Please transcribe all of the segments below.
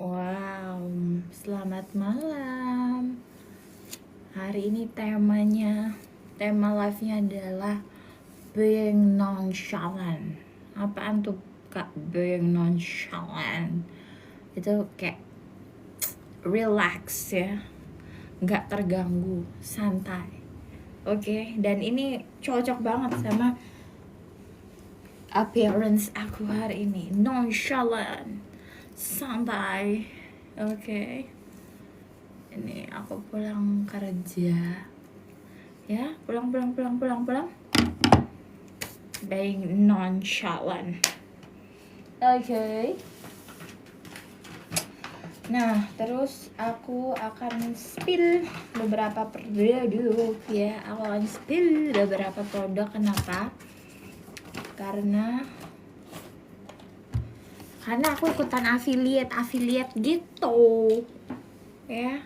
Wow, selamat malam. Hari ini tema live-nya adalah being nonchalant. Apaan tuh Kak being nonchalant? Itu kayak relax ya, nggak terganggu, santai. Oke, dan ini cocok banget sama appearance aku hari ini, nonchalant, santai. Oke. Ini aku pulang kerja ya, pulang being nonchalant. Oke. Nah, terus aku akan spill beberapa produk ya. Aku akan spill beberapa produk. Kenapa? Karena aku ikutan affiliate gitu ya.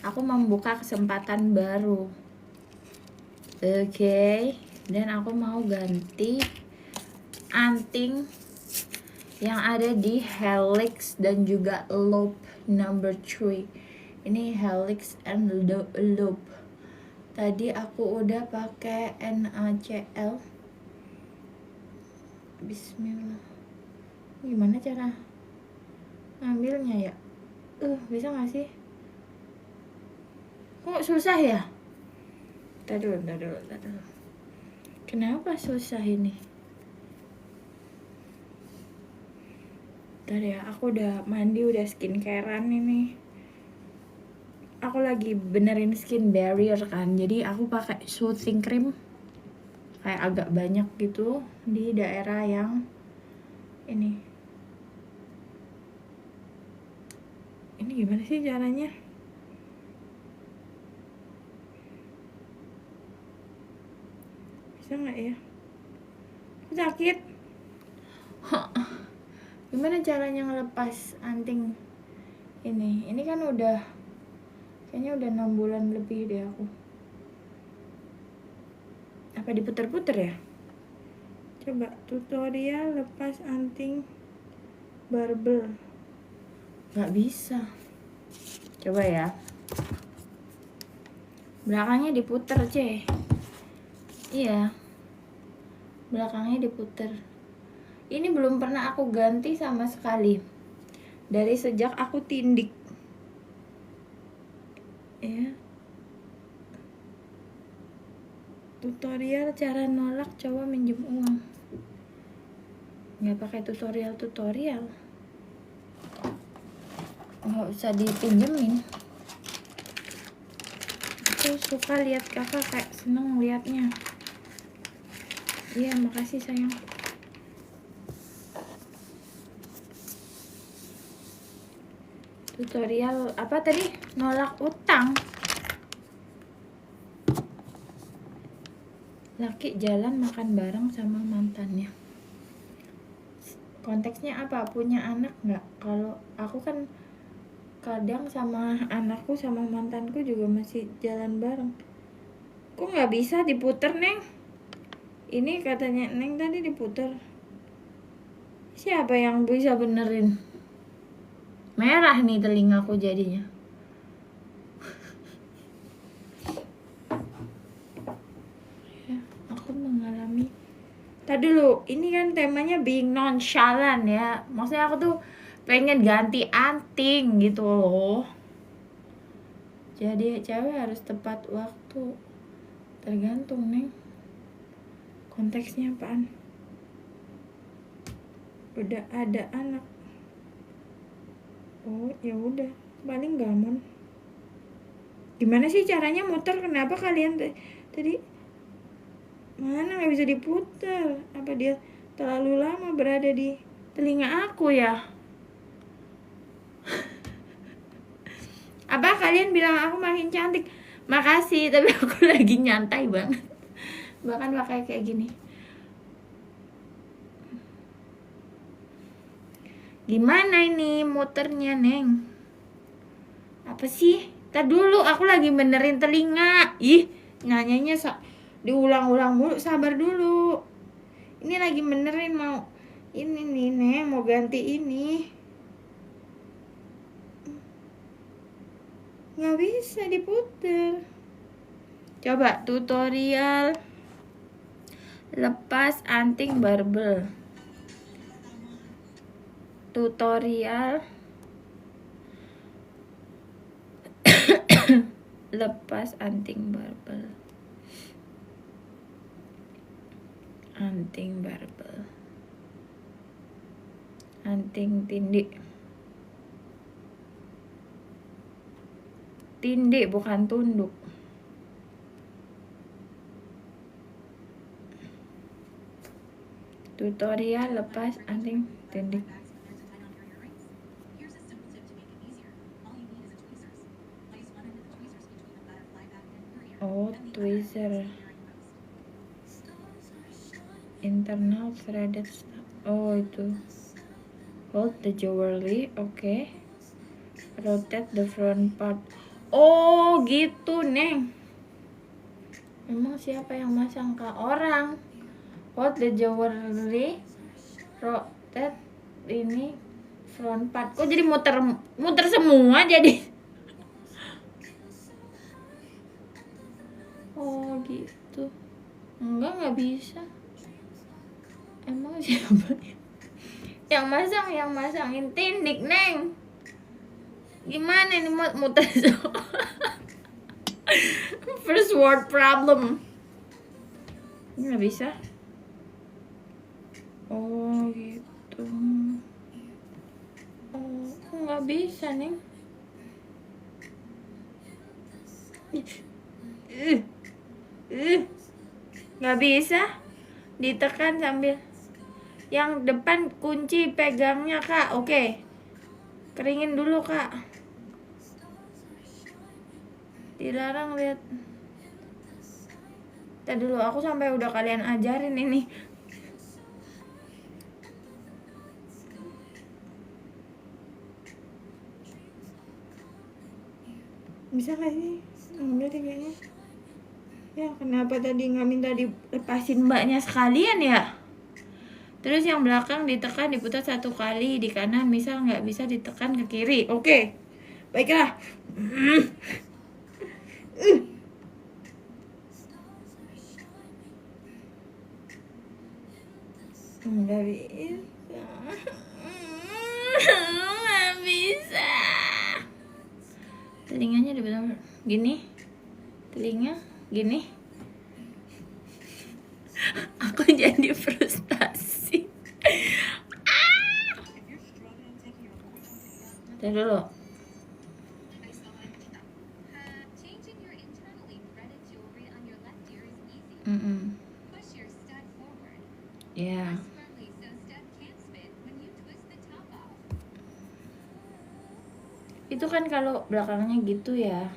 Aku membuka kesempatan baru. Oke. Dan aku mau ganti anting yang ada di helix dan juga loop number 3. Ini helix and loop. Tadi aku udah pakai NaCl. Bismillah. Gimana cara ngambilnya ya? Bisa gak sih? Kok susah ya? Ntar dulu. Kenapa susah ini? Ntar ya, aku udah mandi, udah skincarean ini. Aku lagi benerin skin barrier kan. Jadi aku pakai soothing cream kayak agak banyak gitu di daerah yang ini. Ini gimana sih caranya? Bisa nggak ya? Sakit. Gimana caranya ngelepas anting ini? Ini kan udah kayaknya udah 6 bulan lebih deh aku. Apa diputer-puter ya? Coba tutorial lepas anting barbel. Nggak bisa. Coba ya. Belakangnya diputer, Iya. Belakangnya diputer. Ini belum pernah aku ganti sama sekali. Dari sejak aku tindik. Ya. Tutorial cara nolak coba minjem uang. Nggak pakai tutorial. Nggak usah dipinjemin. Aku suka lihat kakak, kayak seneng liatnya. Iya, makasih sayang. Tutorial apa tadi? Nolak utang. Laki jalan makan bareng sama mantannya. Konteksnya apa? Punya anak nggak? Kalau aku kan kadang sama anakku sama mantanku juga masih jalan bareng. Kok nggak bisa diputer, Neng? Ini katanya Neng tadi diputer. Siapa yang bisa benerin? Merah nih telingaku jadinya. Ya, aku mengalami. Tadi dulu, ini kan temanya being nonchalant ya. Maksudnya aku tuh pengen ganti anting gitu loh. Jadi cewek harus tepat waktu. Tergantung, Neng. Konteksnya apaan? Udah ada anak. Oh, ya udah, paling gampang. Gimana sih caranya muter? Kenapa kalian tadi mana nggak bisa diputar? Apa dia terlalu lama berada di telinga aku ya? Apa kalian bilang aku makin cantik? Makasih, tapi aku lagi nyantai banget. Bahkan pakai kayak gini. Gimana ini muternya, Neng? Apa sih? Tadi dulu aku lagi benerin telinga. Ih, nanyanya diulang-ulang mulu. Sabar dulu. Ini lagi benerin mau ini nih, Neng, mau ganti ini. Nggak bisa diputer. Coba tutorial lepas anting barbel. Tutorial lepas anting barbel. Anting barbel. Anting tindik. Tindik bukan tunduk. Tutorial lepas anting tindik. Oh, tweezer. Internal threaded. Oh, itu. Hold the jewelry, oke. Rotate the front part. Oh, gitu, Neng. Emang siapa yang masang ke orang? Hold the jewelry, rotate ini front part. Kok jadi muter semua jadi? Oh, gitu. Nggak bisa. Emang siapa yang masangin tindik, Neng? Gimana nih muter semua? First world problem. Nggak bisa. Oh, gitu. Oh, nggak bisa, Neng. Nggak bisa. Ditekan sambil yang depan kunci pegangnya, Kak. Oke. Keringin dulu, Kak. Dilarang lihat. Tadi dulu aku sampai udah kalian ajarin ini. Bisa gak sih? Enggak deh kayaknya. Ya kenapa tadi nggak minta dilepasin mbaknya sekalian ya? Terus yang belakang ditekan, diputar 1 kali di kanan, misal nggak bisa ditekan ke kiri. Oke, baiklah. Nggak bisa. Nggak bisa. Telinganya dibenar gini. Telinga gini. Aku jadi frustasi. Tadi dulu. Ya. Itu kan kalau belakangnya gitu ya.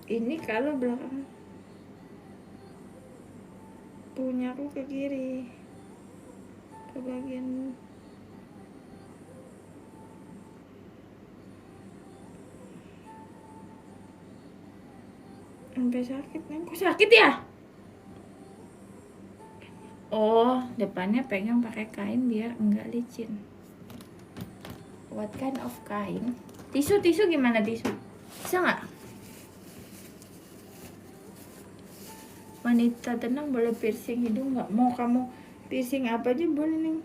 Ini kalau belakang punya aku ke kiri, ke bagian sampai sakit, Neng. Kok sakit ya? Oh, depannya pegang pakai kain biar enggak licin. What kind of kain? Tisu gimana tisu? Bisa nggak? Wanita tenang boleh piercing hidung nggak? Mau kamu piercing apa aja boleh, Neng.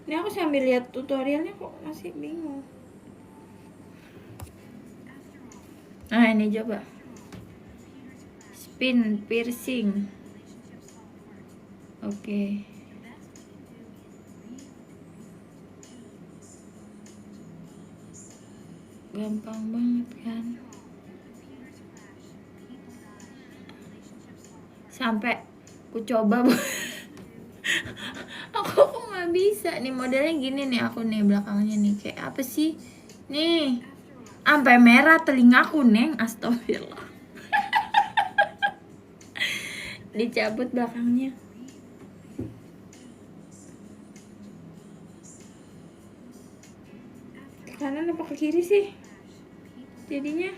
Ini aku sambil lihat tutorialnya kok masih bingung. Nah, ini coba. Spin piercing. Oke. Gampang banget kan? Sampai aku coba. Aku kok nggak bisa nih, modelnya gini nih aku nih belakangnya nih, kayak apa sih nih, sampai merah telingaku, Neng. Astagfirullah. Dicabut belakangnya. Ke kanan apa ke kiri sih jadinya?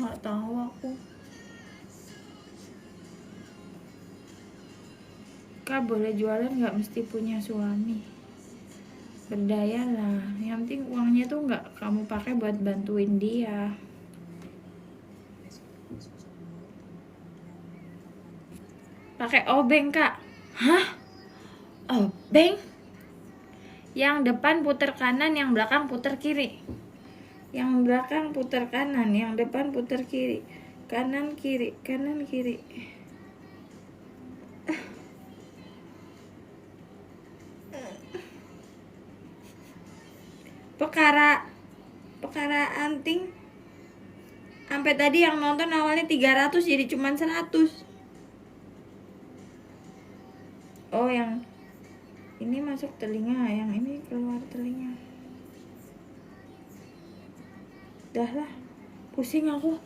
Nggak tahu aku. Kak boleh jualan nggak mesti punya suami. Berdaya lah. Yang penting uangnya tuh nggak kamu pakai buat bantuin dia. Pakai obeng kak. Hah? Obeng? Yang depan puter kanan, yang belakang puter kiri. Yang belakang puter kanan, yang depan puter kiri. Kanan kiri, kanan kiri. Perkara anting. Sampai tadi yang nonton awalnya 300 jadi cuman 100. Oh, yang ini masuk telinga, yang ini keluar telinga. Dah lah, pusing aku.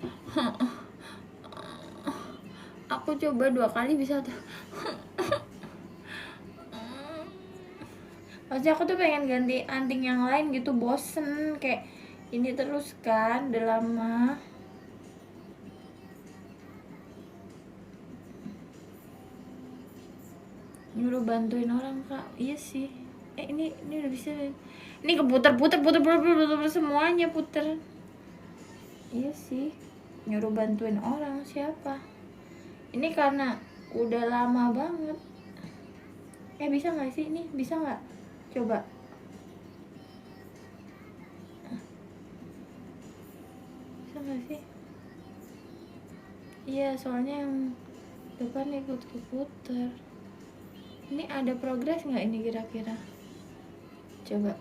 Aku coba 2 kali bisa tuh. Maksudnya aku tuh pengen ganti anting yang lain gitu, bosen kayak ini terus kan, udah lama. Nyuruh bantuin orang kak, iya sih. Ini udah bisa. Ini keputer semuanya puter. Iya sih, nyuruh bantuin orang siapa? Ini karena udah lama banget. Bisa nggak sih ini? Bisa nggak? Coba. Bisa nggak sih? Iya, soalnya yang depan ikut keputer. Ini ada progres nggak ini kira-kira? Coba.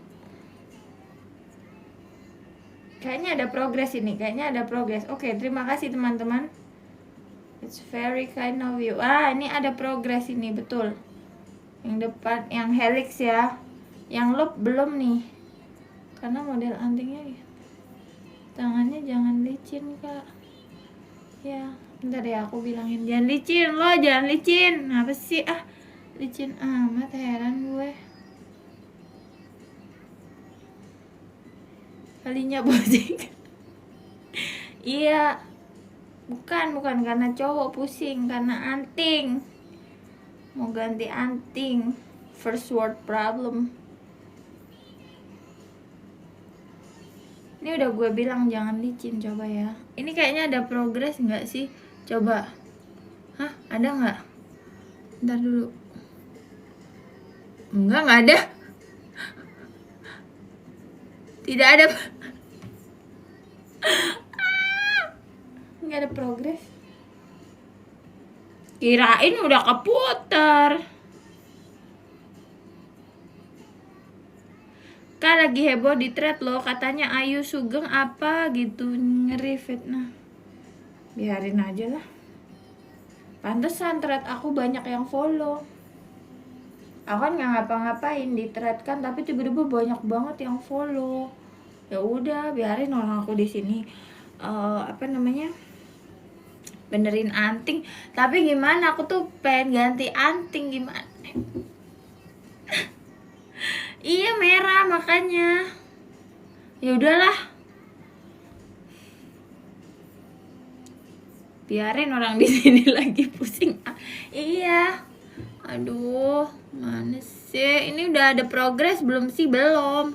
Kayaknya ada progres ini, kayaknya ada progres. Oke, terima kasih teman-teman. It's very kind of you. Ini ada progres ini, betul. Yang depan, yang helix ya. Yang loop belum nih. Karena model antingnya ya. Tangannya jangan licin, Kak. Ya, bentar ya aku bilangin. Jangan licin loh, jangan licin. Apa sih? Licin amat, heran gue. Kalinya pusing. Iya. Bukan karena cowok pusing, karena anting. Mau ganti anting. First world problem. Ini udah gue bilang jangan licin, coba ya. Ini kayaknya ada progres nggak sih? Coba. Hah? Ada nggak? Ntar dulu. Nggak ada. Tidak ada. Nggak ada progres. Kirain udah keputar. Kak lagi heboh di thread loh, katanya Ayu Sugeng apa gitu nge-refit. Biarin aja lah. Pantesan thread aku banyak yang follow. Aku kan nggak ngapa-ngapain di thread kan, tapi tiba-tiba banyak banget yang follow. Ya udah, biarin orang aku di sini benerin anting. Tapi gimana, aku tuh pengen ganti anting gimana? Iya merah makanya. Ya udahlah. Biarin orang di sini lagi pusing. Iya. Aduh, mana sih? Ini udah ada progres belum sih? Belum.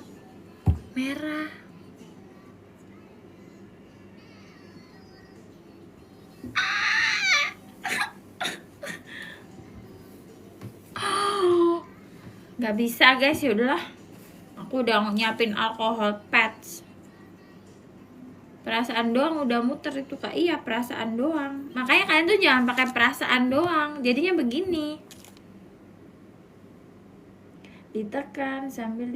Merah. Gak bisa guys, ya udahlah. Aku udah nyiapin alkohol pads. Perasaan doang udah muter itu kak. Iya, perasaan doang. Makanya kalian tuh jangan pakai perasaan doang. Jadinya begini. Ditekan sambil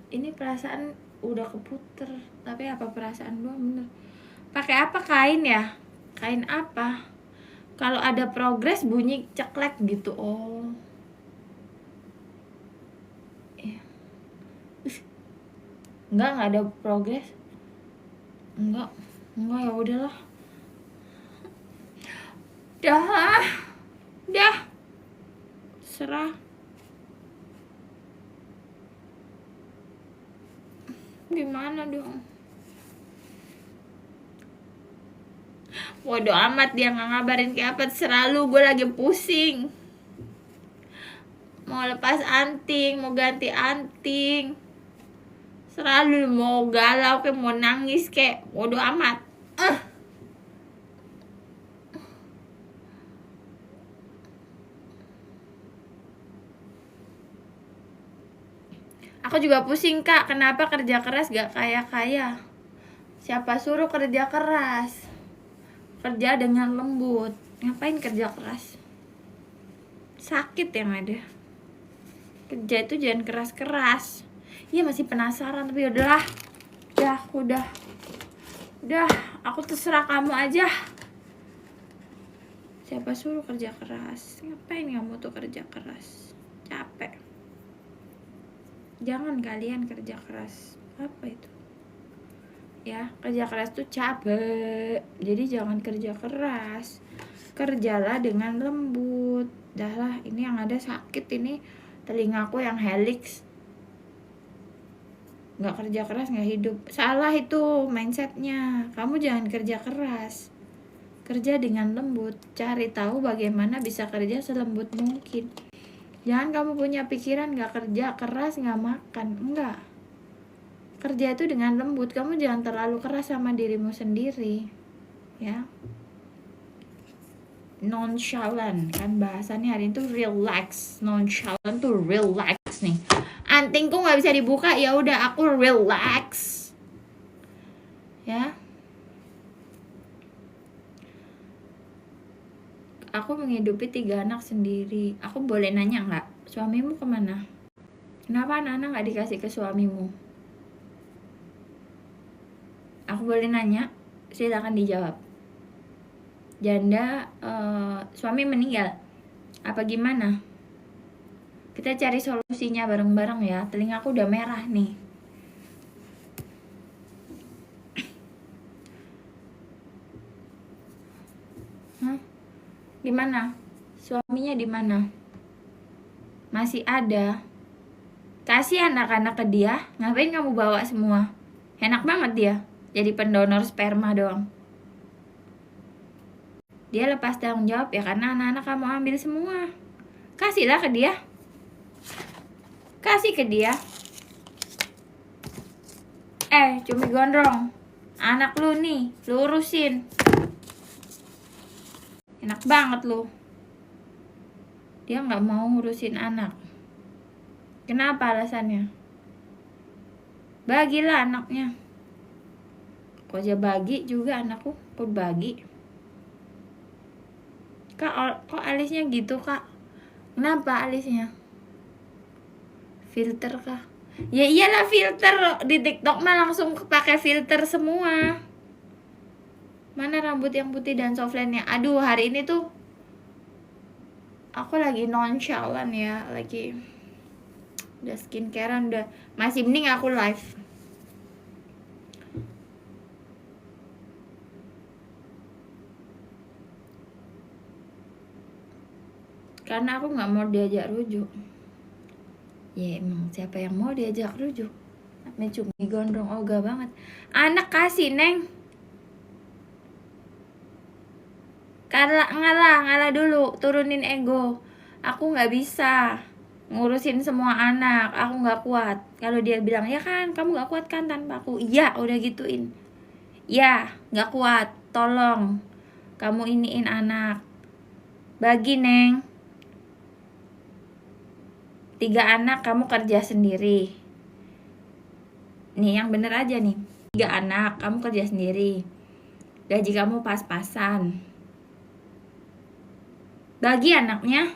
ini perasaan udah keputer. Tapi apa perasaan doang bener. Pakai apa, kain ya? Kain apa? Kalau ada progres bunyi ceklek gitu. Oh. Enggak ada progres. Enggak ya udahlah. Dah. Serah. Gimana dong? Bodo amat dia nggak ngabarin kayak apa, selalu gue lagi pusing. Mau lepas anting, mau ganti anting, selalu mau galau kayak mau nangis kayak bodo amat. Aku juga pusing kak, kenapa kerja keras gak kaya-kaya? Siapa suruh kerja keras? Kerja dengan lembut. Ngapain kerja keras? Sakit yang ada. Kerja itu jangan keras-keras. Iya masih penasaran tapi udahlah. Udah, aku terserah kamu aja. Siapa suruh kerja keras? Ngapain kamu tuh kerja keras? Capek. Jangan kalian kerja keras. Apa itu? Ya, kerja keras tuh capek. Jadi jangan kerja keras. Kerjalah dengan lembut. Dah lah, ini yang ada sakit ini telingaku yang helix. Nggak kerja keras nggak hidup. Salah itu mindsetnya. Kamu jangan kerja keras. Kerja dengan lembut. Cari tahu bagaimana bisa kerja selembut mungkin. Jangan kamu punya pikiran nggak kerja keras nggak makan. Enggak. Kerja itu dengan lembut. Kamu jangan terlalu keras sama dirimu sendiri. Ya. Nonchalant kan bahasannya hari itu, relax. Nonchalant tuh relax nih. Antingku nggak bisa dibuka, ya udah aku relax. Ya. Aku menghidupi 3 anak sendiri. Aku boleh nanya nggak? Suamimu kemana? Kenapa anak-anak nggak dikasih ke suamimu? Aku boleh nanya? Silakan dijawab. Janda suami meninggal. Apa gimana? Kita cari solusinya bareng-bareng ya. Telingaku udah merah nih. Hah? Gimana? Suaminya di mana? Masih ada. Kasih anak-anak ke dia. Ngapain kamu bawa semua? Enak banget dia. Jadi pendonor sperma doang. Dia lepas tanggung jawab ya karena anak-anak kamu ambil semua. Kasihlah ke dia. Kasih ke dia. Cumi gondrong. Anak lu nih, lu urusin. Enak banget lu. Dia nggak mau ngurusin anak. Kenapa alasannya? Bagilah anaknya. Kok aja bagi juga anakku, kok bagi. Kak, kok alisnya gitu kak? Kenapa alisnya? Filter kah? Ya iyalah filter, di TikTok mah langsung pakai filter semua. Mana rambut yang putih dan softline-nya? Aduh, hari ini tuh aku lagi nonchalant ya, lagi udah skincarean, udah masih mending aku live. Karena aku nggak mau diajak rujuk. Ya emang siapa yang mau diajak rujuk? Cumi gondrong ogah banget. Anak kasih neng. Ngalah dulu, turunin ego. Aku nggak bisa ngurusin semua anak, aku nggak kuat. Kalau dia bilang ya kan, kamu nggak kuat kan tanpa aku. Iya, udah gituin. Ya, nggak kuat. Tolong, kamu iniin anak. Bagi neng. 3 anak kamu kerja sendiri. Nih yang bener aja nih. 3 anak kamu kerja sendiri. Gaji kamu pas-pasan. Bagi anaknya.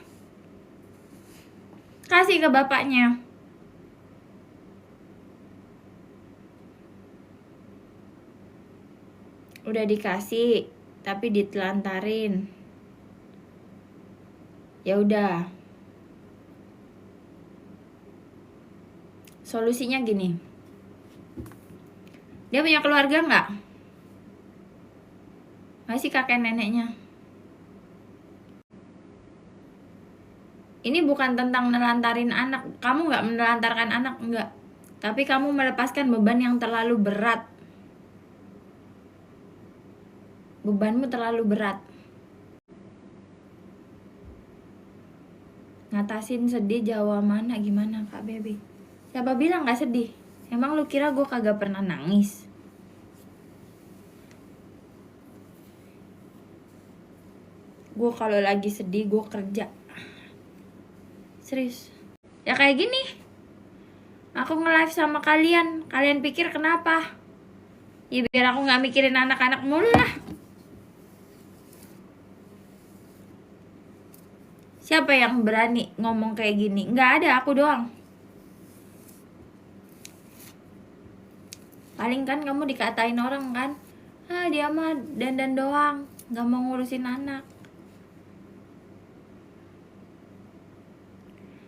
Kasih ke bapaknya. Udah dikasih, tapi ditelantarin. Ya udah. Solusinya gini. Dia punya keluarga nggak? Masih kakek neneknya. Ini bukan tentang menelantarin anak. Kamu nggak menelantarkan anak, enggak. Tapi kamu melepaskan beban yang terlalu berat. Bebanmu terlalu berat. Ngatasin sedih Jawa mana gimana Kak Baby? Siapa bilang gak sedih? Emang lu kira gue kagak pernah nangis? Gue kalau lagi sedih gue kerja. Serius. Ya kayak gini. Aku nge-live sama kalian. Kalian pikir kenapa? Ya biar aku gak mikirin anak-anak mulu lah. Siapa yang berani ngomong kayak gini? Nggak ada, aku doang. Paling kan kamu dikatain orang kan, dia mah dandan doang, nggak mau ngurusin anak.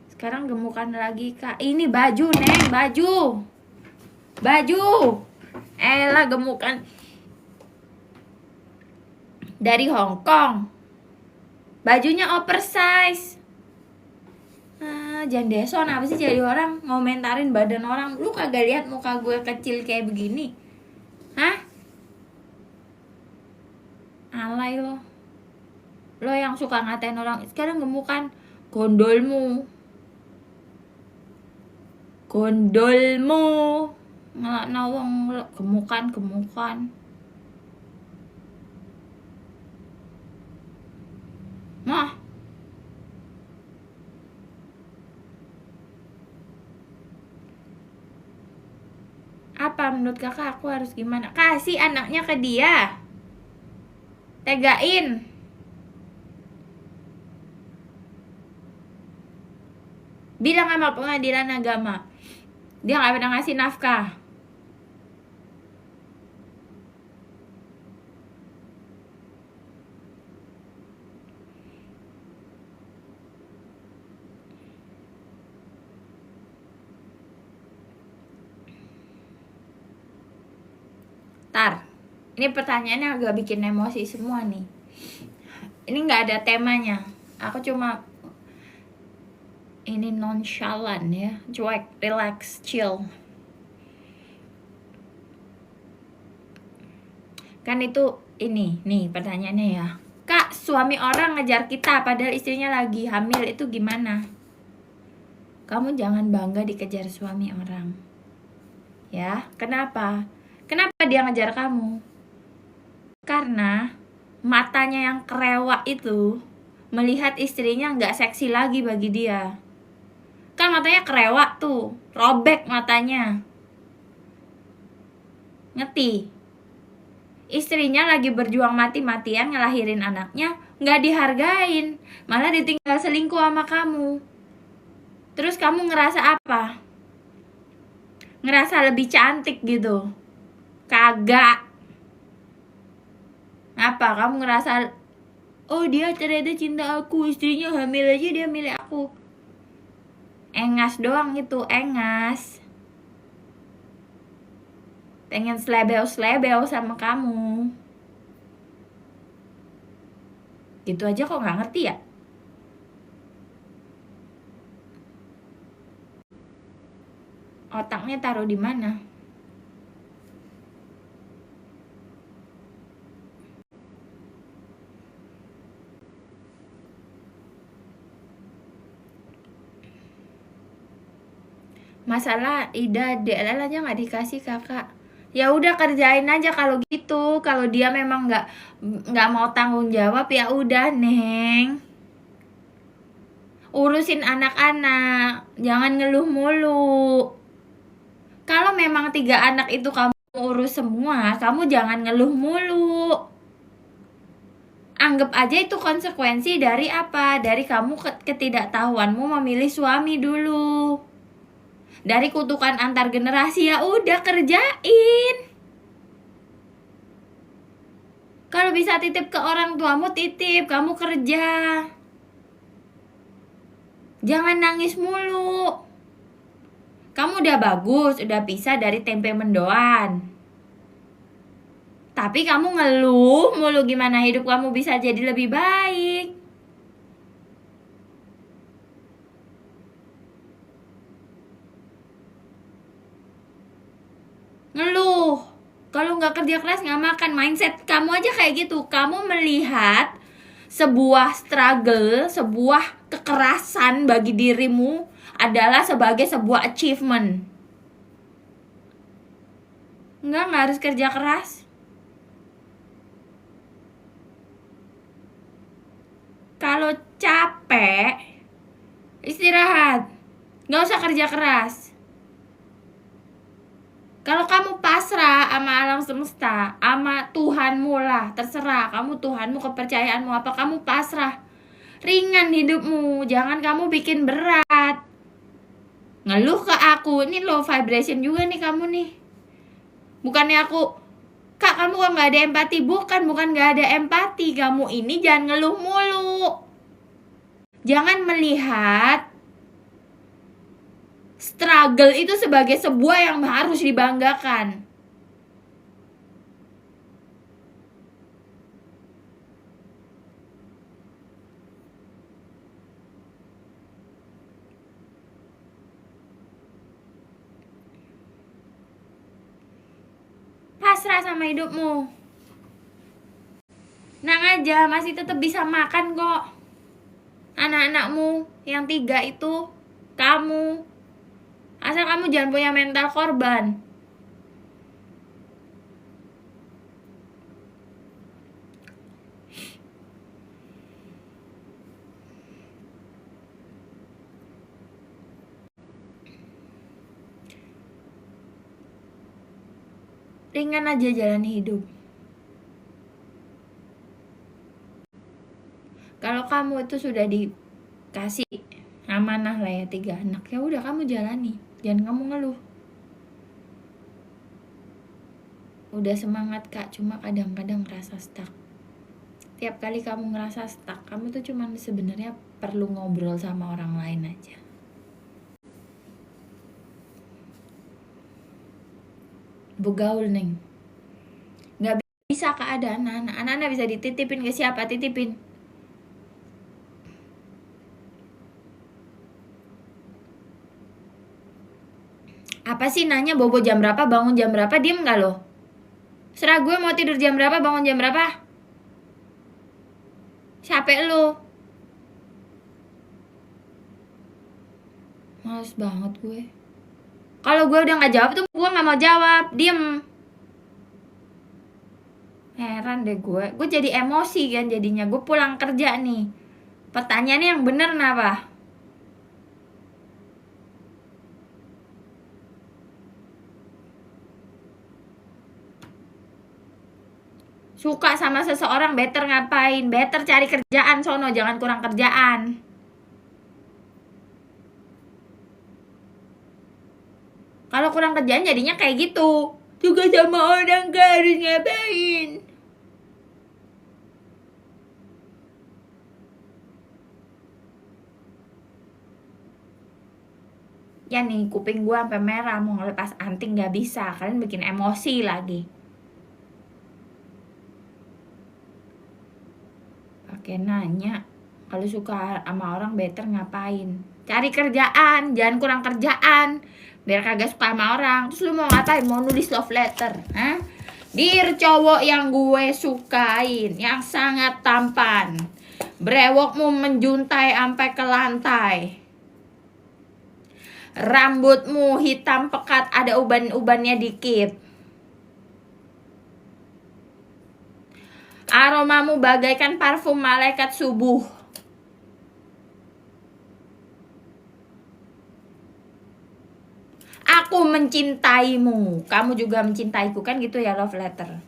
Sekarang gemukan lagi Kak. Ini baju Neng, baju. Elah gemukan dari Hong Kong. Bajunya oversize. Jangan deson, apa sih jadi orang ngomentarin badan orang. Lu kagak lihat muka gue kecil kayak begini? Hah? Alay lo. Lo yang suka ngatain orang. Sekarang gemukan gondolmu. Malah nawang gemukan. Mah. Apa menurut kakak aku harus gimana? Kasih anaknya ke dia. Tegain. Bilang sama pengadilan agama. Dia gak pernah ngasih nafkah. Tar, ini pertanyaannya agak bikin emosi semua nih. Ini gak ada temanya. Aku cuma ini nonchalant ya, cuek, relax, chill. Kan itu ini, nih pertanyaannya ya. Kak, suami orang ngejar kita padahal istrinya lagi hamil, itu gimana? Kamu jangan bangga dikejar suami orang. Ya, kenapa? Kenapa dia ngejar kamu? Karena matanya yang kerewak itu melihat istrinya nggak seksi lagi bagi dia. Kan matanya kerewak tuh, robek matanya. Ngerti? Istrinya lagi berjuang mati-matian ngelahirin anaknya, nggak dihargain, malah ditinggal selingkuh sama kamu. Terus kamu ngerasa apa? Ngerasa lebih cantik gitu? Kagak. Apa? Kamu ngerasa, oh dia ternyata cinta aku, istrinya hamil aja dia milik aku. Engas doang itu, engas. Pengen slebeo sama kamu. Gitu aja kok gak ngerti ya? Otaknya taruh di mana? Masalah Ida DLL aja nggak dikasih kakak. Ya udah kerjain aja kalau gitu. Kalau dia memang nggak mau tanggung jawab, ya udah Neng. Urusin anak-anak, jangan ngeluh mulu. Kalau memang 3 anak itu kamu urus semua, kamu jangan ngeluh mulu. Anggap aja itu konsekuensi dari apa? Dari kamu ketidaktahuanmu memilih suami dulu. Dari kutukan antar generasi, ya udah kerjain. Kalau bisa titip ke orang tuamu, titip, kamu kerja. Jangan nangis mulu. Kamu udah bagus, udah pisah dari tempe mendoan. Tapi kamu ngeluh mulu gimana hidup kamu bisa jadi lebih baik. Kalau nggak kerja keras nggak makan. Mindset kamu aja kayak gitu. Kamu melihat sebuah struggle, sebuah kekerasan bagi dirimu adalah sebagai sebuah achievement. Nggak harus kerja keras. Kalau capek, istirahat. Nggak usah kerja keras. Kalau kamu pasrah sama alam semesta, sama Tuhanmu lah, terserah kamu Tuhanmu, kepercayaanmu apa, kamu pasrah. Ringan hidupmu, jangan kamu bikin berat. Ngeluh ke aku, ini low vibration juga nih kamu nih. Bukannya aku, Kak kamu kok gak ada empati? Bukan gak ada empati. Kamu ini jangan ngeluh mulu. Jangan melihat struggle itu sebagai sebuah yang harus dibanggakan. Pasrah sama hidupmu. Nang aja, masih tetap bisa makan kok. Anak-anakmu yang 3 itu, kamu. Asal kamu jangan punya mental korban. Ringan aja jalan hidup. Kalau kamu itu sudah dikasih amanah lah ya 3 anak, ya udah kamu jalani, jangan kamu ngeluh. Udah semangat Kak, cuma kadang-kadang ngerasa stuck. Tiap kali kamu ngerasa stuck, kamu tuh cuma sebenarnya perlu ngobrol sama orang lain aja. Begaul neng, nggak bisa keadaan anak-anak bisa dititipin ke siapa? Titipin. Apa sih nanya bobo jam berapa, bangun jam berapa? Diem nggak lo? Serah gue mau tidur jam berapa, bangun jam berapa. Capek lo. Males banget gue. Kalau gue udah nggak jawab tuh gue nggak mau jawab, diem. Heran deh gue jadi emosi kan jadinya. Gue pulang kerja nih, pertanyaannya yang bener kenapa? Suka sama seseorang, better ngapain? Better cari kerjaan sono, jangan kurang kerjaan. Kalau kurang kerjaan jadinya kayak gitu. Juga sama orang gak harus ngapain. Ya nih kuping gue sampai merah, mau ngelepas anting gak bisa. Kalian bikin emosi lagi. Pakai nanya, kalau suka sama orang better ngapain? Cari kerjaan, jangan kurang kerjaan. Biar kagak suka sama orang. Terus lu mau ngapain? Mau nulis love letter? Hah? Dear cowok yang gue sukain, yang sangat tampan, brewokmu menjuntai sampai ke lantai, rambutmu hitam pekat, ada uban-ubannya dikit, aromamu bagaikan parfum malaikat subuh. Aku mencintaimu, kamu juga mencintaiku, kan gitu ya love letter.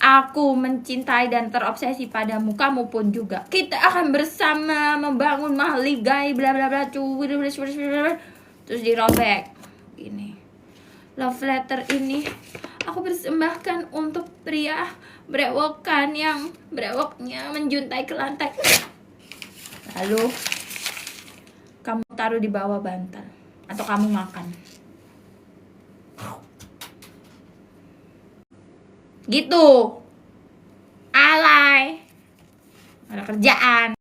Aku mencintai dan terobsesi padamu, kamu pun juga. Kita akan bersama membangun mahligai bla bla bla. Terus dirobek ini. Love letter ini aku persembahkan untuk pria brewokan yang brewoknya menjuntai ke lantai. Lalu kamu taruh di bawah bantal atau kamu makan. Gitu. Alay. Ada kerjaan.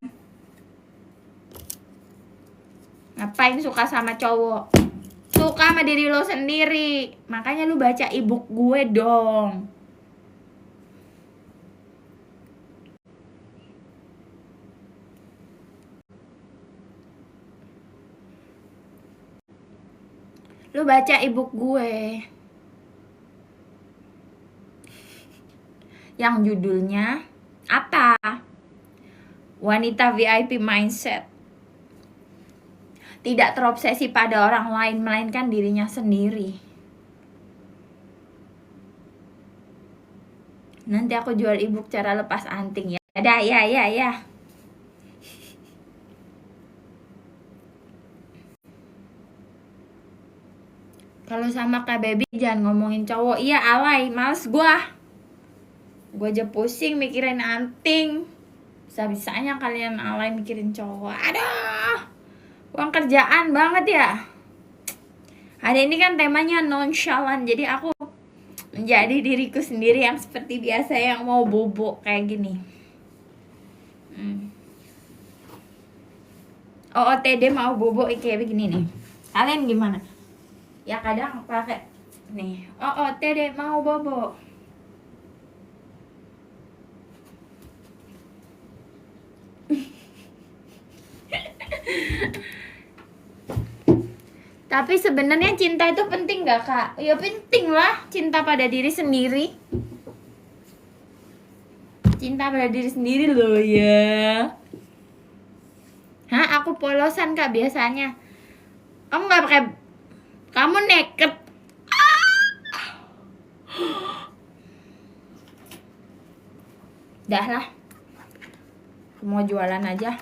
Ngapain suka sama cowok? Suka sama diri lo sendiri. Makanya lu baca ebook gue dong. Lu baca ebook gue yang judulnya apa? Wanita VIP Mindset. Tidak terobsesi pada orang lain, melainkan dirinya sendiri. Nanti aku jual ebook cara lepas anting ya. Ada ya. Kalau sama Kak Baby jangan ngomongin cowok. Iya alay, males gua aja pusing mikirin anting. Bisa-bisanya kalian alay mikirin cowok. Aduh, uang kerjaan banget ya. Hari ini kan temanya nonchalant, jadi aku menjadi diriku sendiri yang seperti biasa, yang mau bobo kayak gini. OOTD mau bobo kayak begini nih. Kalian gimana? Ya kadang pakai nih, OOTD mau bobo. Tapi sebenarnya cinta itu penting gak, Kak? Ya penting lah, cinta pada diri sendiri. Cinta pada diri sendiri loh ya. Hah, aku polosan Kak biasanya. Kamu gak pakai, kamu naked. Dah lah, mau jualan aja.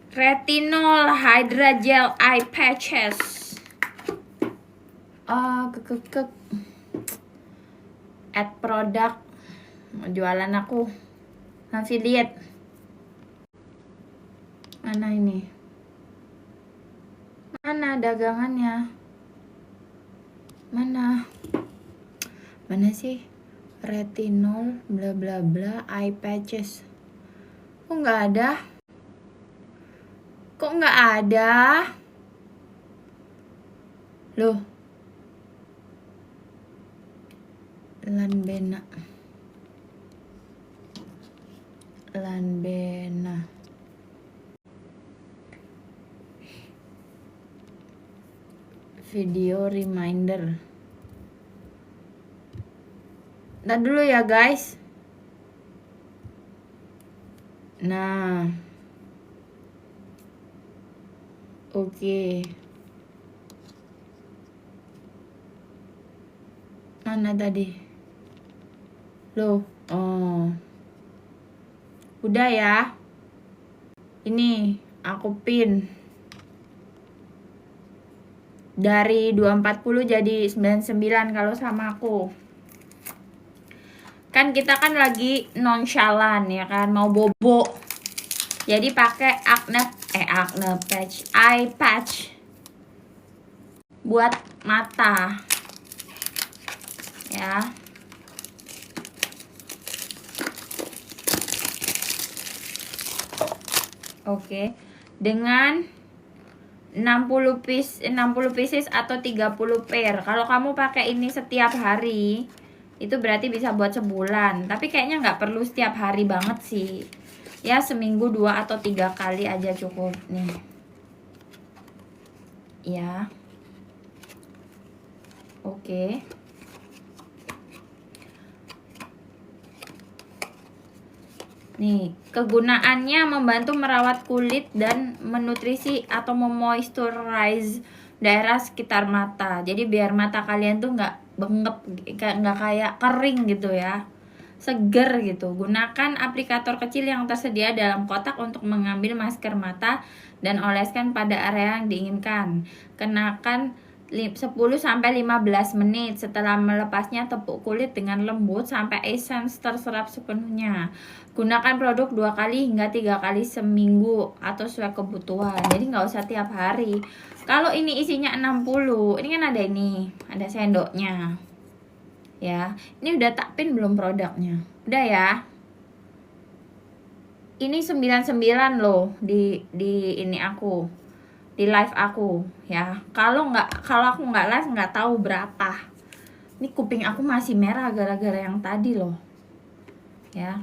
Retinol Hydrogel Eye Patches. Add produk. Mau jualan aku. Nanti lihat. Mana ini? Mana dagangannya? Mana sih? Retinol bla bla bla eye patches. Kok nggak ada? Loh. Lanbena. Video reminder. Ntar dulu ya guys. Nah. Oke. Mana tadi? Loh. Oh. Udah ya. Ini aku pin. Dari 240 jadi 99 kalau sama aku. Kan kita kan lagi nonchalant ya kan, mau bobo. Jadi pakai acne patch, eye patch buat mata. Ya. Oke. Dengan 60 pieces atau 30 pair. Kalau kamu pakai ini setiap hari, itu berarti bisa buat sebulan. Tapi kayaknya nggak perlu setiap hari banget sih. Ya seminggu 2 atau 3 kali aja cukup nih. Ya. Oke. Nih, kegunaannya membantu merawat kulit dan menutrisi atau memoisturize daerah sekitar mata. Jadi biar mata kalian tuh nggak bengep, nggak kayak kering gitu ya, seger gitu. Gunakan aplikator kecil yang tersedia dalam kotak untuk mengambil masker mata dan oleskan pada area yang diinginkan. Kenakan 10-15 menit. Setelah melepasnya, tepuk kulit dengan lembut sampai essence terserap sepenuhnya. Gunakan produk 2 kali hingga 3 kali seminggu atau sesuai kebutuhan. Jadi nggak usah tiap hari. Kalau ini isinya 60, ini kan ada sendoknya. Ya, ini udah tak pin belum produknya? Udah ya. Ini 99 loh di ini aku. Di live aku ya. Kalau aku nggak live nggak tahu berapa. Ini kuping aku masih merah gara-gara yang tadi loh. Ya.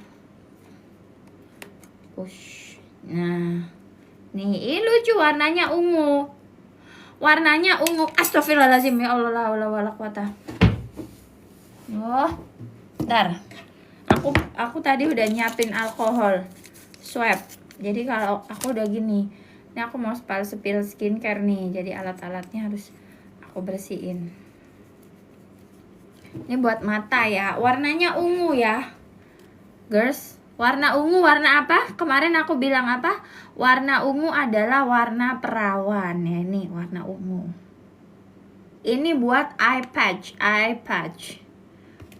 Push. Nah, Nih, ini lucu warnanya ungu. Warnanya ungu. Astagfirullahaladzim, ya Allah, la haula wala quwata. Oh, bentar. Aku tadi udah nyiapin alkohol swab. Jadi kalau aku udah gini, ini aku mau spill skincare nih. Jadi alat-alatnya harus aku bersihin. Ini buat mata ya. Warnanya ungu ya, girls. Warna ungu warna apa? Kemarin aku bilang apa? Warna ungu adalah warna perawan ya. Ini warna ungu. Ini buat eye patch.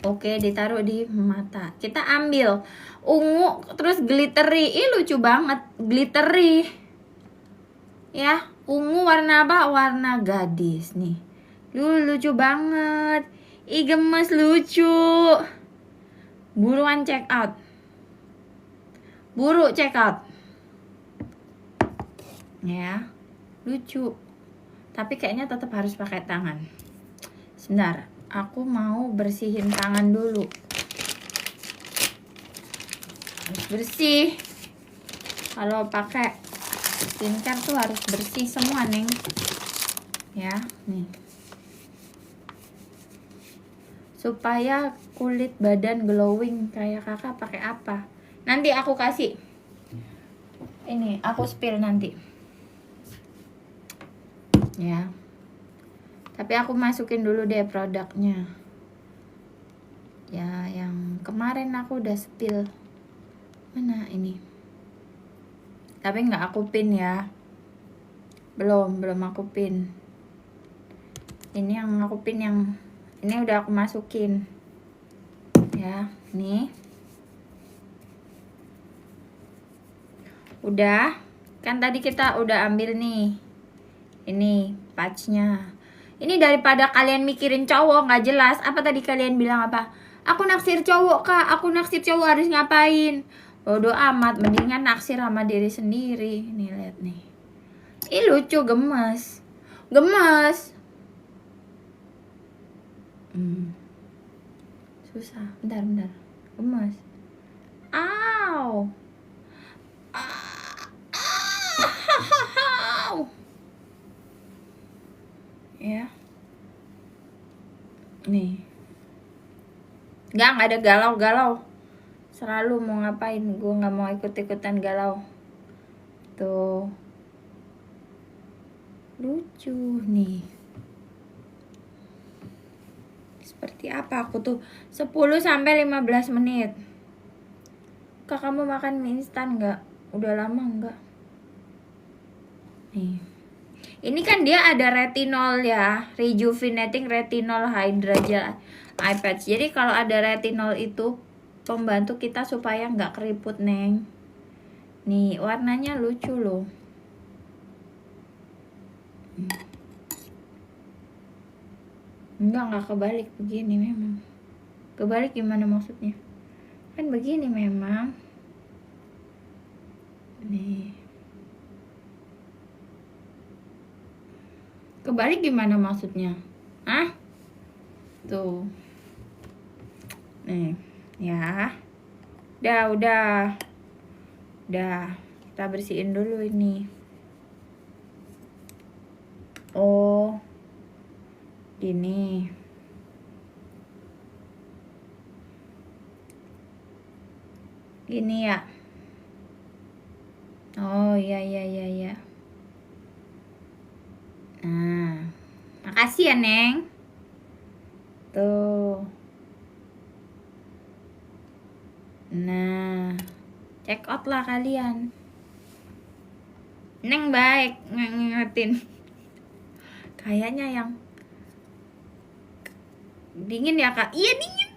Oke, ditaruh di mata. Kita ambil ungu terus glittery. Ih, lucu banget, glittery. Ya, ungu warna apa? Warna gadis nih. Lucu banget. Ih, gemes, lucu. Buruan check out. Buru check out. Ya, lucu. Tapi kayaknya tetap harus pakai tangan. Sebentar, aku mau bersihin tangan dulu. Harus bersih. Kalau pakai skincare tuh harus bersih semua, Neng. Ya, nih. Supaya kulit badan glowing kayak kakak pakai apa? Nanti aku kasih. Ini aku spill nanti. Ya. Tapi aku masukin dulu deh produknya. Ya, yang kemarin aku udah spill. Mana ini? Tapi nggak aku pin ya. Belum aku pin. Ini yang aku pin yang ini udah aku masukin. Ya, nih. Udah, kan tadi kita udah ambil nih. Ini patchnya. Ini daripada kalian mikirin cowok nggak jelas. Apa tadi kalian bilang apa? Aku naksir cowok kak. Aku naksir cowok harus ngapain? Bodoh amat. Mendingan naksir sama diri sendiri. Nih lihat nih. Ih lucu, gemes. Susah. Bentar. Gemes. Ow. Ya. Nih. Nggak ada galau-galau. Selalu mau ngapain, gue nggak mau ikut-ikutan galau. Tuh. Lucu nih. Seperti apa aku tuh? 10-15 menit. Kak, kamu makan mie instan nggak? Udah lama nggak? Nih. Ini kan dia ada retinol ya, rejuvenating retinol hydra gel eye patch. Jadi kalau ada retinol itu pembantu kita supaya nggak keriput, Neng. Nih, warnanya lucu loh. Enggak kebalik, begini memang. Kebalik gimana maksudnya? Kan begini memang. Nih. Kebalik gimana maksudnya? Hah? Tuh. Nih, ya. Udah. Kita bersihin dulu ini. Oh. Ini. Gini ya. Oh, iya. Nah, makasih ya, Neng. Tuh. Nah, check out lah kalian. Neng baik ngingetin. Kayaknya yang dingin ya, Kak? Iya, dingin.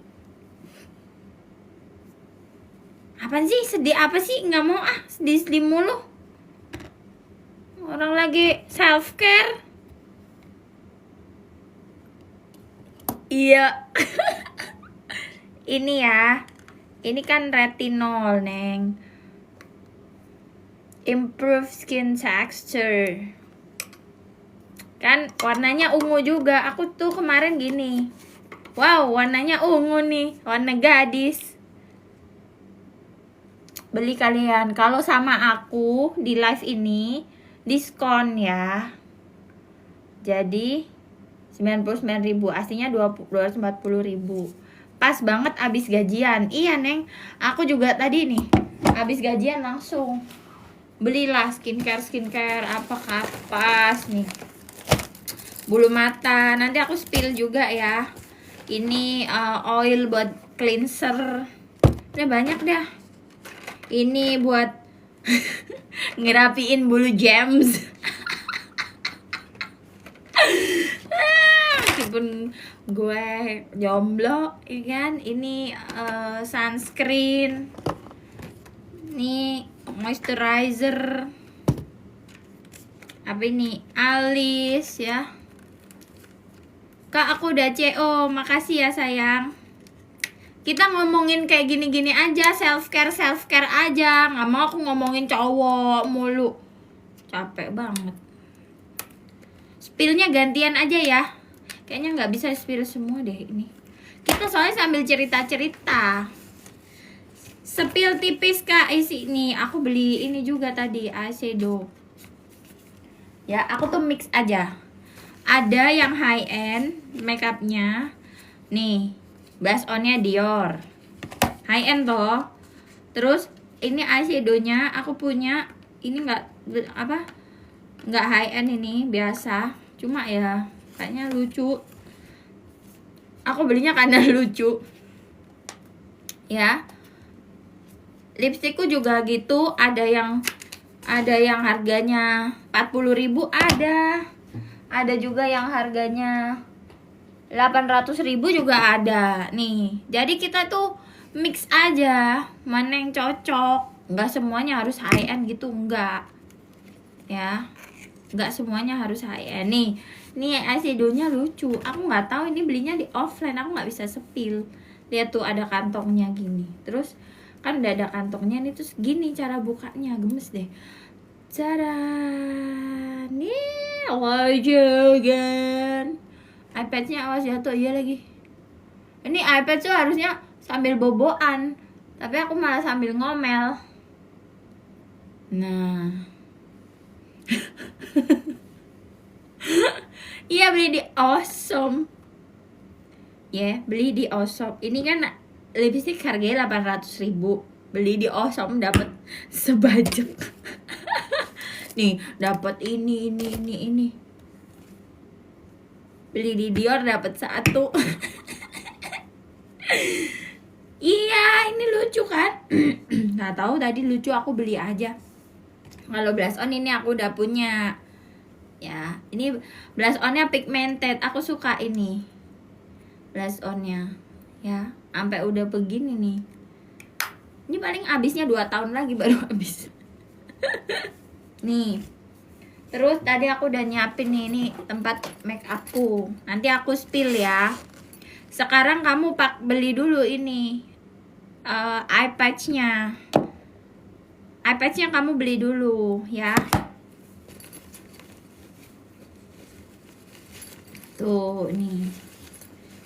Apaan sih? Sedih apa sih? Nggak mau sedih mulu. Orang lagi self care. Iya. Ini ya. Ini kan retinol, Neng. Improve skin texture. Kan warnanya ungu juga. Aku tuh kemarin gini. Wow, warnanya ungu nih. Warna gadis. beli kalian. Kalau sama aku di live ini diskon ya. Jadi 99.000, aslinya 240.000. Pas banget abis gajian. Iya Neng, aku juga tadi nih abis gajian langsung belilah skincare apa kapas nih, bulu mata. Nanti aku spill juga ya. Ini oil buat cleanser. Ini banyak dah. Ini buat ngerapiin bulu gems. Meskipun gue jomblo, ya kan. Ini sunscreen. Ini moisturizer. Apa ini? Alis ya. Kak, aku udah CO. Makasih ya sayang. Kita ngomongin kayak gini-gini aja, self care aja. Nggak mau aku ngomongin cowok mulu. Capek banget. Spillnya gantian aja ya. Kayaknya nggak bisa spill semua deh ini. Kita soalnya sambil cerita-cerita. Spill tipis Kak isi ini. Aku beli ini juga tadi, eyeshadow. Ya, aku tuh mix aja. Ada yang high end makeupnya. Nih, blush onnya Dior. High end toh. Terus ini eyeshadownya aku punya. Ini nggak high end, ini biasa. Cuma ya kayaknya lucu. Aku belinya karena lucu. Ya. Lipstikku juga gitu, ada yang harganya 40.000 ada. Ada juga yang harganya 800.000 juga ada. Nih, jadi kita tuh mix aja, mana yang cocok. Enggak semuanya harus high end gitu, enggak. Ya. Enggak semuanya harus high end. Nih eyeshadownya lucu. Aku nggak tahu ini belinya di offline, aku nggak bisa spill. Lihat tuh ada kantongnya gini. Terus kan udah ada kantongnya nih, terus gini cara bukanya, gemes deh. Cara nih wajah kan. iPadnya awas jatuh. Iya lagi. Ini iPad tuh harusnya sambil boboan, tapi aku malah sambil ngomel. Nah. Iya, beli di Awesome. Ya, beli di Awesome. Ini kan lipstick harganya 800.000. Beli di Awesome dapat sebajak. Nih, dapat ini. Beli di Dior dapat satu. Iya, ini lucu kan? Nggak tahu tadi lucu, aku beli aja. Kalau blush on ini aku udah punya. Ya, ini blush onnya pigmented. Aku suka ini blush onnya. Ya, sampai udah begini nih. Ini paling habisnya 2 tahun lagi baru habis. Nih. Terus tadi aku udah nyiapin nih, ini tempat make upku. Nanti aku spill ya. Sekarang kamu beli dulu ini eye patch-nya. Eye patch-nya kamu beli dulu ya. Tuh, nih.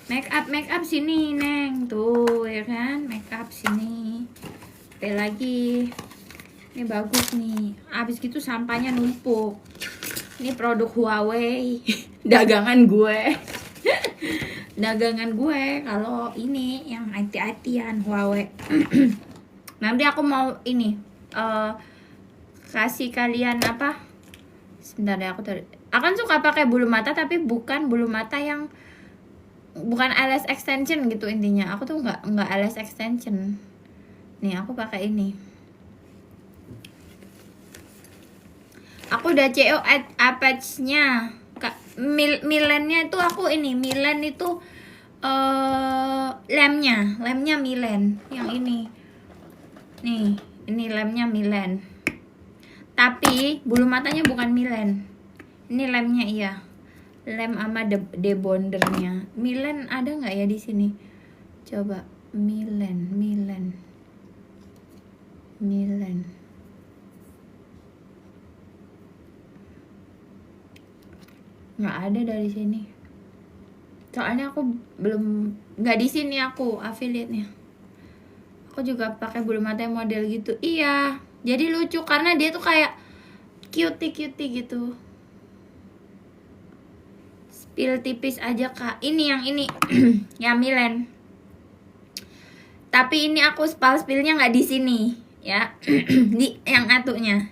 Make up sini, Neng. Tuh, ya kan? Make up sini. Apa lagi? Ini bagus nih. Abis gitu sampahnya numpuk. Ini produk Huawei. Dagangan gue. Dagangan gue. Kalau ini yang hati-hatian Huawei. Nanti aku mau ini kasih kalian apa? Sebentar deh, akan suka pakai bulu mata, tapi bukan bulu mata yang bukan eyelash extension gitu intinya. Aku tuh nggak eyelash extension. Nih, aku pakai ini. Aku udah CO patch-nya. Milennya itu aku ini, Milen itu lemnya Milen yang ini. Nih, ini lemnya Milen. Tapi bulu matanya bukan Milen. Ini lemnya iya. Lem sama debondernya. Milen ada nggak ya di sini? Coba Milen. Nggak ada dari sini. Soalnya aku belum, nggak di sini aku affiliate-nya. Aku juga pakai bulu mata yang model gitu. Iya, jadi lucu karena dia tuh kayak cutie gitu. Spill tipis aja kak. Ini yang ini yang Milen. Tapi ini aku spillnya nggak di sini ya. Di yang atunya.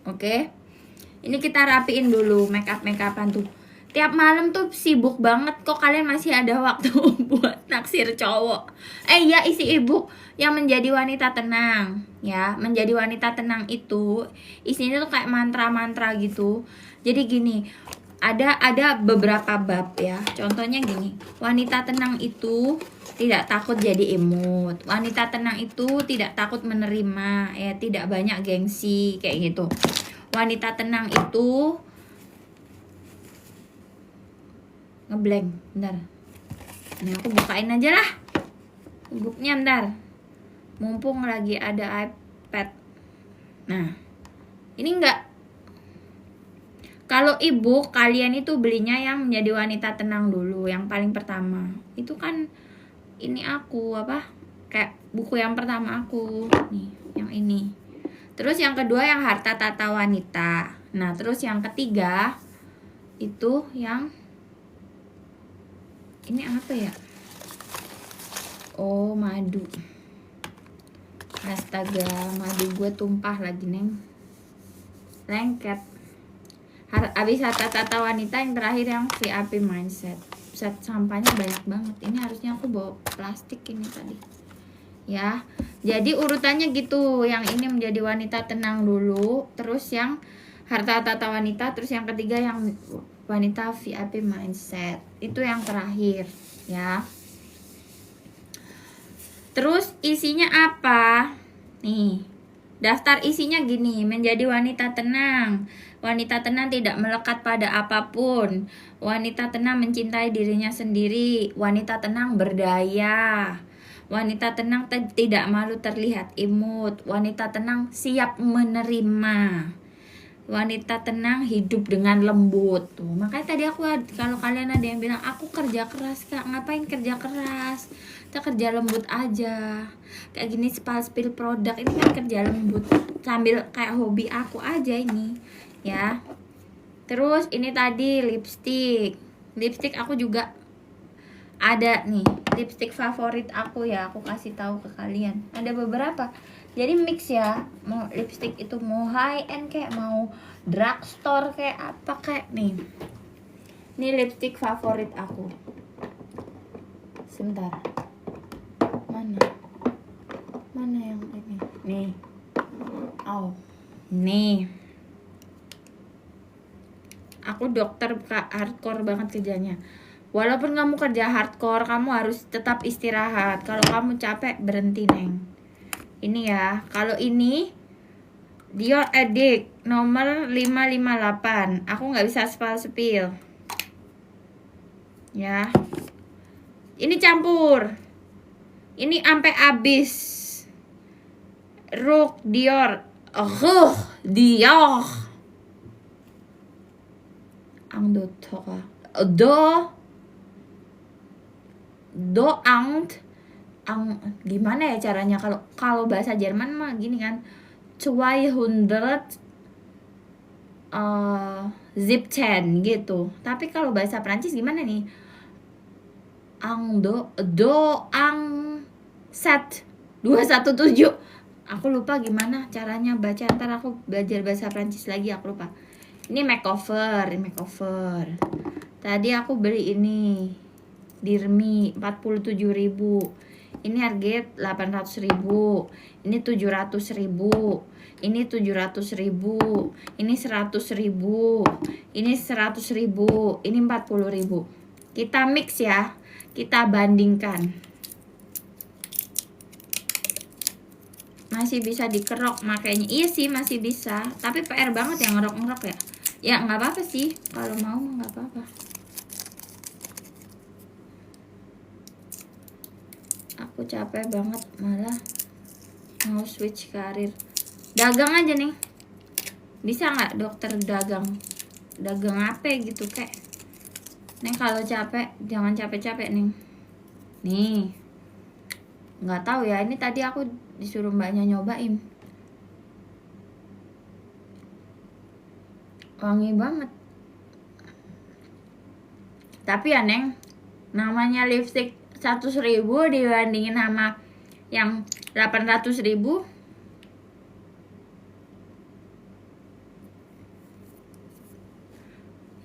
Oke. Ini kita rapiin dulu make upan tuh. Tiap malam tuh sibuk banget, kok kalian masih ada waktu buat naksir cowok. Ya isi ibu yang menjadi wanita tenang ya. Menjadi wanita tenang itu isinya tuh kayak mantra-mantra gitu. Jadi gini, ada beberapa bab ya. Contohnya gini, wanita tenang itu tidak takut jadi imut. Wanita tenang itu tidak takut menerima ya, tidak banyak gengsi kayak gitu. Wanita tenang itu ngeblank, bentar. Ini aku bukain aja lah bukunya bentar. Mumpung lagi ada iPad. Nah, ini enggak. Kalau ibu kalian itu belinya yang menjadi wanita tenang dulu, yang paling pertama. Itu kan ini aku apa? Kayak buku yang pertama aku. Nih, yang ini. Terus yang kedua yang harta tata wanita. Nah, terus yang ketiga itu yang ini apa ya? Oh, madu. Astaga, madu gue tumpah lagi, Neng. Lengket. Habis harta tata wanita, yang terakhir yang VIP mindset. Set sampahnya banyak banget. Ini harusnya aku bawa plastik ini tadi. Ya. Jadi urutannya gitu. Yang ini menjadi wanita tenang dulu, terus yang harta tata wanita, terus yang ketiga yang wanita VIP mindset. Itu yang terakhir, ya. Terus isinya apa? Nih, daftar isinya gini. Menjadi wanita tenang. Wanita tenang tidak melekat pada apapun. Wanita tenang mencintai dirinya sendiri. Wanita tenang berdaya. Wanita tenang tidak malu terlihat imut. Wanita tenang siap menerima. Wanita tenang hidup dengan lembut. Tuh, makanya tadi aku, kalau kalian ada yang bilang aku kerja keras kak, ngapain kerja keras? Kita kerja lembut aja. Kayak gini spill produk ini kan kerja lembut, sambil kayak hobi aku aja ini, ya. Terus ini tadi lipstick. Lipstick aku juga ada nih, lipstick favorit aku ya, aku kasih tahu ke kalian. Ada beberapa. Jadi mix ya, mau lipstick itu mau high end kayak mau drugstore kayak apa kayak nih. Ini lipstick favorit aku. Sebentar. Mana yang ini? Nih. Oh. Nih. Aku dokter hardcore banget kerjanya. Walaupun kamu kerja hardcore, kamu harus tetap istirahat. Kalau kamu capek, berhenti, Neng. Ini ya, kalau ini Dior Addict nomor 558. Aku nggak bisa spill ya. Ini campur. Ini sampai habis. Rook Dior. Dior. Ang do toka. Do ang gimana ya caranya, kalau bahasa Jerman mah gini kan, 200 zip chain gitu. Tapi kalau bahasa Prancis gimana nih? Ang set 217. Aku lupa gimana caranya baca, ntar aku belajar bahasa Prancis lagi, aku lupa. Ini makeover. Tadi aku beli ini Dirmi 47.000. Ini harga 800.000. Ini 700.000. Ini 700.000. Ini 100.000. Ini 100.000. Ini 40.000. Kita mix ya. Kita bandingkan. Masih bisa dikerok makanya. Iya sih masih bisa. Tapi PR banget ya ngerok-ngerok ya. Ya nggak apa-apa sih. Kalau mau nggak apa-apa. Aku capek banget, malah mau switch karir. Dagang aja nih. Bisa nggak dokter dagang? Dagang apa gitu kayak. Nih kalau capek, jangan capek-capek nih. Nih. Nggak tahu ya, ini tadi aku disuruh mbaknya nyobain. Wangi banget. Tapi ya Neng, namanya lipstick 100.000 dibandingin sama yang 800.000.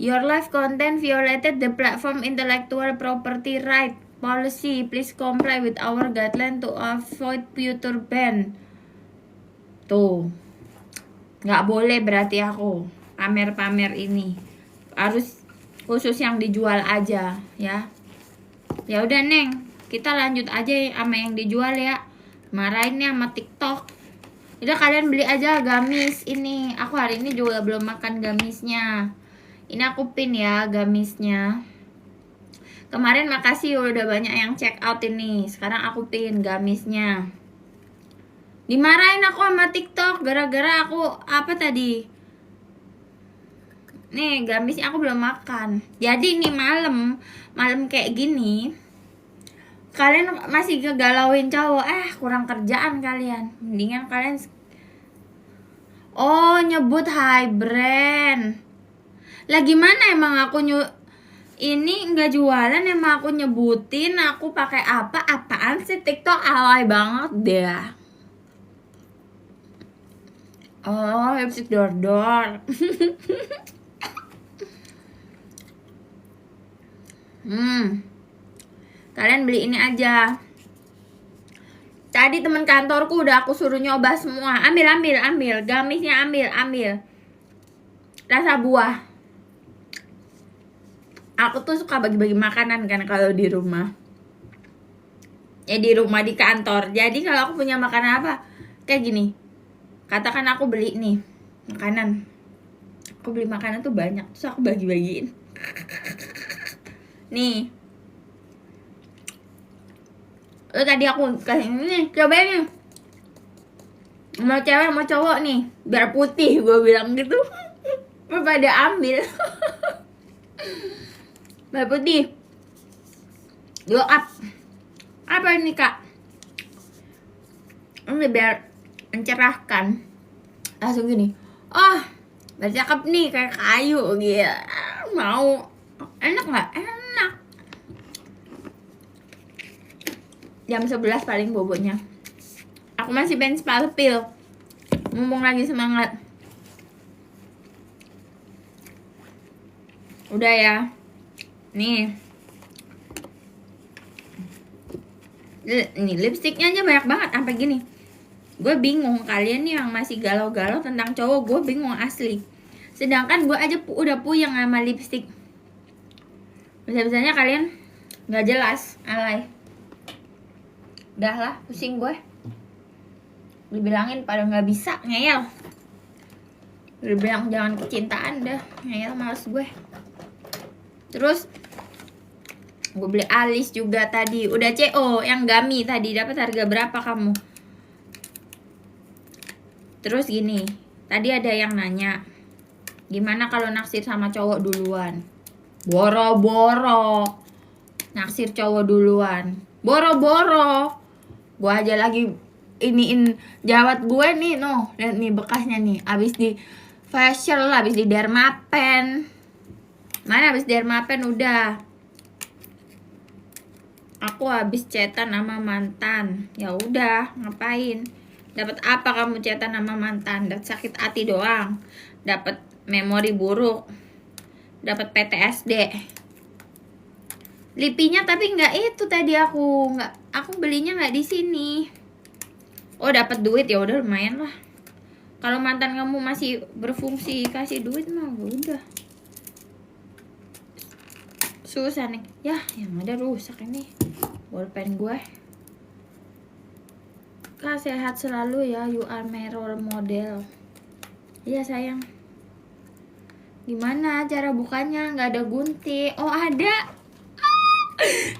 Your live content violated the platform intellectual property right policy. Please comply with our guideline to avoid future ban. Tuh, nggak boleh berarti aku pamer-pamer ini. Harus khusus yang dijual aja ya. Ya udah Neng, kita lanjut aja sama yang dijual ya. Marahinnya sama TikTok. Udah kalian beli aja gamis ini. Aku hari ini juga belum makan gamisnya. Ini aku pin ya gamisnya. Kemarin makasih udah banyak yang check out ini. Sekarang aku pin gamisnya. Dimarahin aku sama TikTok gara-gara aku apa tadi? Nih gamisnya aku belum makan. Jadi nih malam kayak gini, kalian masih ngegalauin cowok. Kurang kerjaan kalian. Mendingan kalian nyebut high brand. Lah gimana emang aku ini nggak jualan, emang aku nyebutin aku pakai apaan sih? TikTok alay banget deh. Lipstick dor-dor. Kalian beli ini aja. Tadi temen kantorku udah aku suruh nyoba semua. Ambil. Gamisnya ambil. Rasa buah. Aku tuh suka bagi-bagi makanan kan kalau di rumah. Ya di rumah, di kantor. Jadi kalau aku punya makanan apa? Kayak gini. Katakan aku beli nih makanan. Aku beli makanan tuh banyak. Terus aku bagi-bagiin. Nih. Tadi aku kasih ini, cobain nih. Mau cewek mau cowok nih, biar putih gue bilang gitu. Pada ambil. Biar putih. 2 cup. Apa ini kak? Ini biar mencerahkan. Langsung gini. Biar cakep nih kayak kayu gitu. Mau. Enak gak? Enak. Jam 11 paling bobotnya. Aku masih pengen pil. Mumpung lagi semangat. Udah ya. Nih lipstiknya aja banyak banget sampai gini. Gue bingung kalian nih yang masih galau-galau tentang cowok. Gue bingung asli. Sedangkan gue aja udah puyeng sama lipstik. Bisa-bisanya kalian gak jelas, alay. Udah lah, pusing gue. Dibilangin pada gak bisa, ngeyel. Dibilang jangan kecintaan dah, ngeyel males gue. Terus gue beli alis juga tadi. Udah CO yang gami tadi. Dapat harga berapa kamu? Terus gini, tadi ada yang nanya, gimana kalau naksir sama cowok duluan? Boro-boro naksir cowok duluan. Boro-boro. Gue aja lagi iniin jawat gue nih, lihat nih bekasnya nih. Abis di facial, abis di dermapen. Mana habis dermapen udah. Aku habis chatan sama mantan. Ya udah, ngapain? Dapat apa kamu chatan sama mantan? Dapat sakit hati doang. Dapat memori buruk. Dapat PTSD. Lipinya tapi nggak itu tadi aku belinya nggak di sini. Dapat duit ya udah lumayan lah. Kalau mantan kamu masih berfungsi kasih duit mah udah. Susah nih. Ya, yang ada rusak ini. Bolpen gue. Kak sehat selalu ya. You are my role model. Iya sayang. Gimana cara bukanya? Nggak ada gunting. Ada.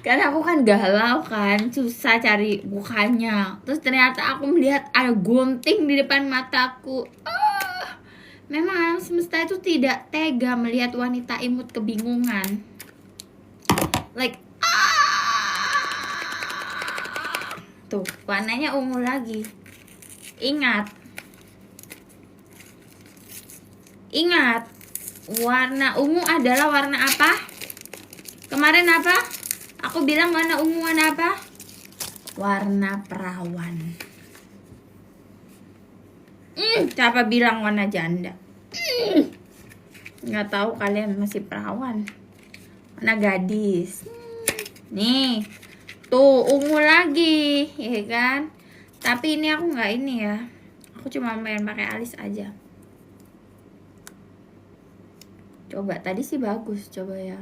Karena aku kan galau kan. Susah cari bukanya. Terus ternyata aku melihat ada gunting di depan mataku. Memang alam semesta itu tidak tega melihat wanita imut kebingungan. Tuh, warnanya ungu lagi. Ingat, warna ungu adalah warna apa? Kemarin apa? Aku bilang warna ungu warna apa? Warna perawan. Siapa bilang warna janda? Nggak tahu kalian masih perawan. Warna gadis. Nih, tuh ungu lagi, ya kan? Tapi ini aku nggak ini ya. Aku cuma main pakai alis aja. Coba tadi sih bagus, coba ya.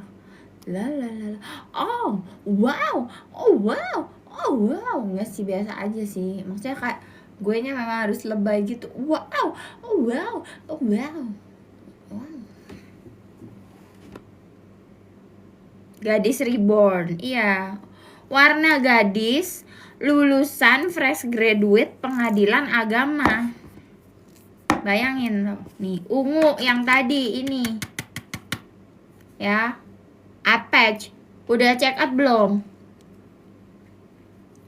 La la la. Oh, wow. Oh, wow. Oh, wow. Nggak sih, biasa aja sih. Maksudnya kayak gue nya memang harus lebay gitu. Wow. Oh, wow. Oh, wow. Wow. Gadis reborn. Iya. Warna gadis lulusan fresh graduate pengadilan agama. Bayangin loh. Nih, ungu yang tadi ini. Ya. Apex. Udah check out belum?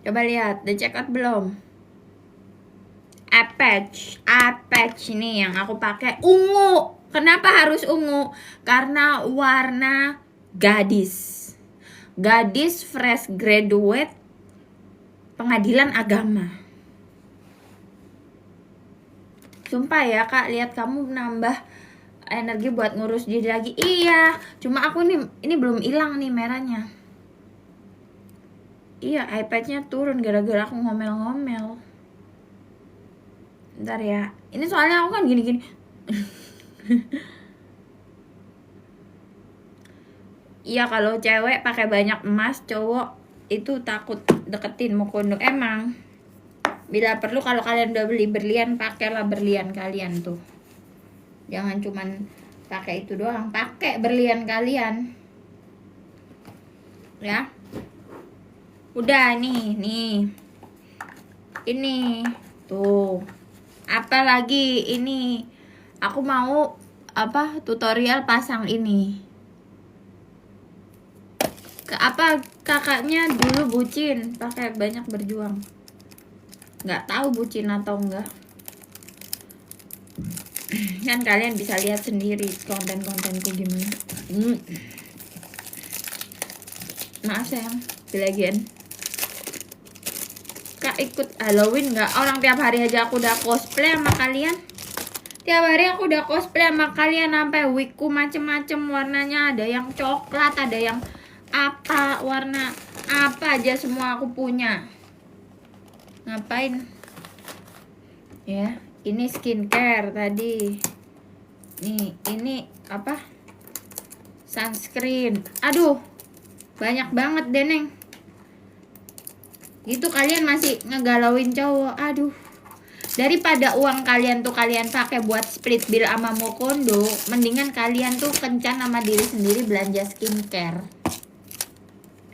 Coba lihat, udah check out belum? Apex ini yang aku pakai ungu. Kenapa harus ungu? Karena warna gadis. Gadis fresh graduate pengadilan agama. Sumpah ya kak, lihat kamu nambah energi buat ngurus diri lagi. Iya, cuma aku nih ini belum hilang nih merahnya. Iya, iPad-nya turun gara-gara aku ngomel-ngomel. Bentar ya. Ini soalnya aku kan gini-gini. Iya, kalau cewek pakai banyak emas, cowok itu takut deketin Mukondo. Emang bila perlu kalau kalian udah beli berlian, pakailah berlian kalian tuh. Jangan cuman pakai itu doang, pakai berlian kalian. Ya. Udah nih. Ini tuh. Apalagi ini. Aku mau tutorial pasang ini. Kakaknya dulu bucin, pakai banyak berjuang. Nggak tahu bucin atau enggak. Kan kalian bisa lihat sendiri konten-kontenku gimana. Maaf sayang, bilagian. Kak ikut Halloween nggak? Orang tiap hari aja aku udah cosplay sama kalian. Tiap hari aku udah cosplay sama kalian, sampai wigku macem-macem warnanya. Ada yang coklat, ada yang apa, warna apa aja semua aku punya. Ngapain? Ya, ini skincare tadi. Nih, ini apa? Sunscreen. Aduh, banyak banget deh, Neng. Gitu kalian masih ngegalauin cowok. Aduh. Daripada uang kalian tuh kalian pakai buat split bill sama Mukondo, mendingan kalian tuh kencan sama diri sendiri belanja skincare.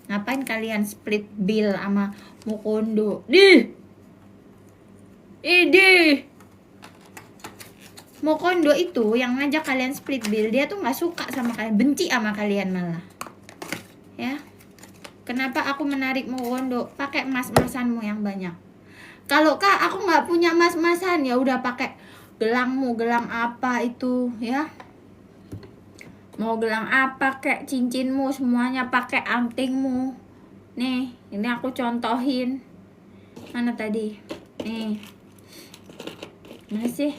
Ngapain kalian split bill sama Mukondo? Mukondo itu yang ngajak kalian split bill, dia tuh nggak suka sama kalian, benci sama kalian malah. Ya. Kenapa aku menarik Mukondo? Pakai emas-emasanmu yang banyak. Kalau kak aku nggak punya emas-emasan, ya udah pakai gelangmu, gelang apa itu ya. Mau gelang apa kayak cincinmu, semuanya pakai antingmu. Nih, ini aku contohin. Mana tadi? Nih. Mana sih?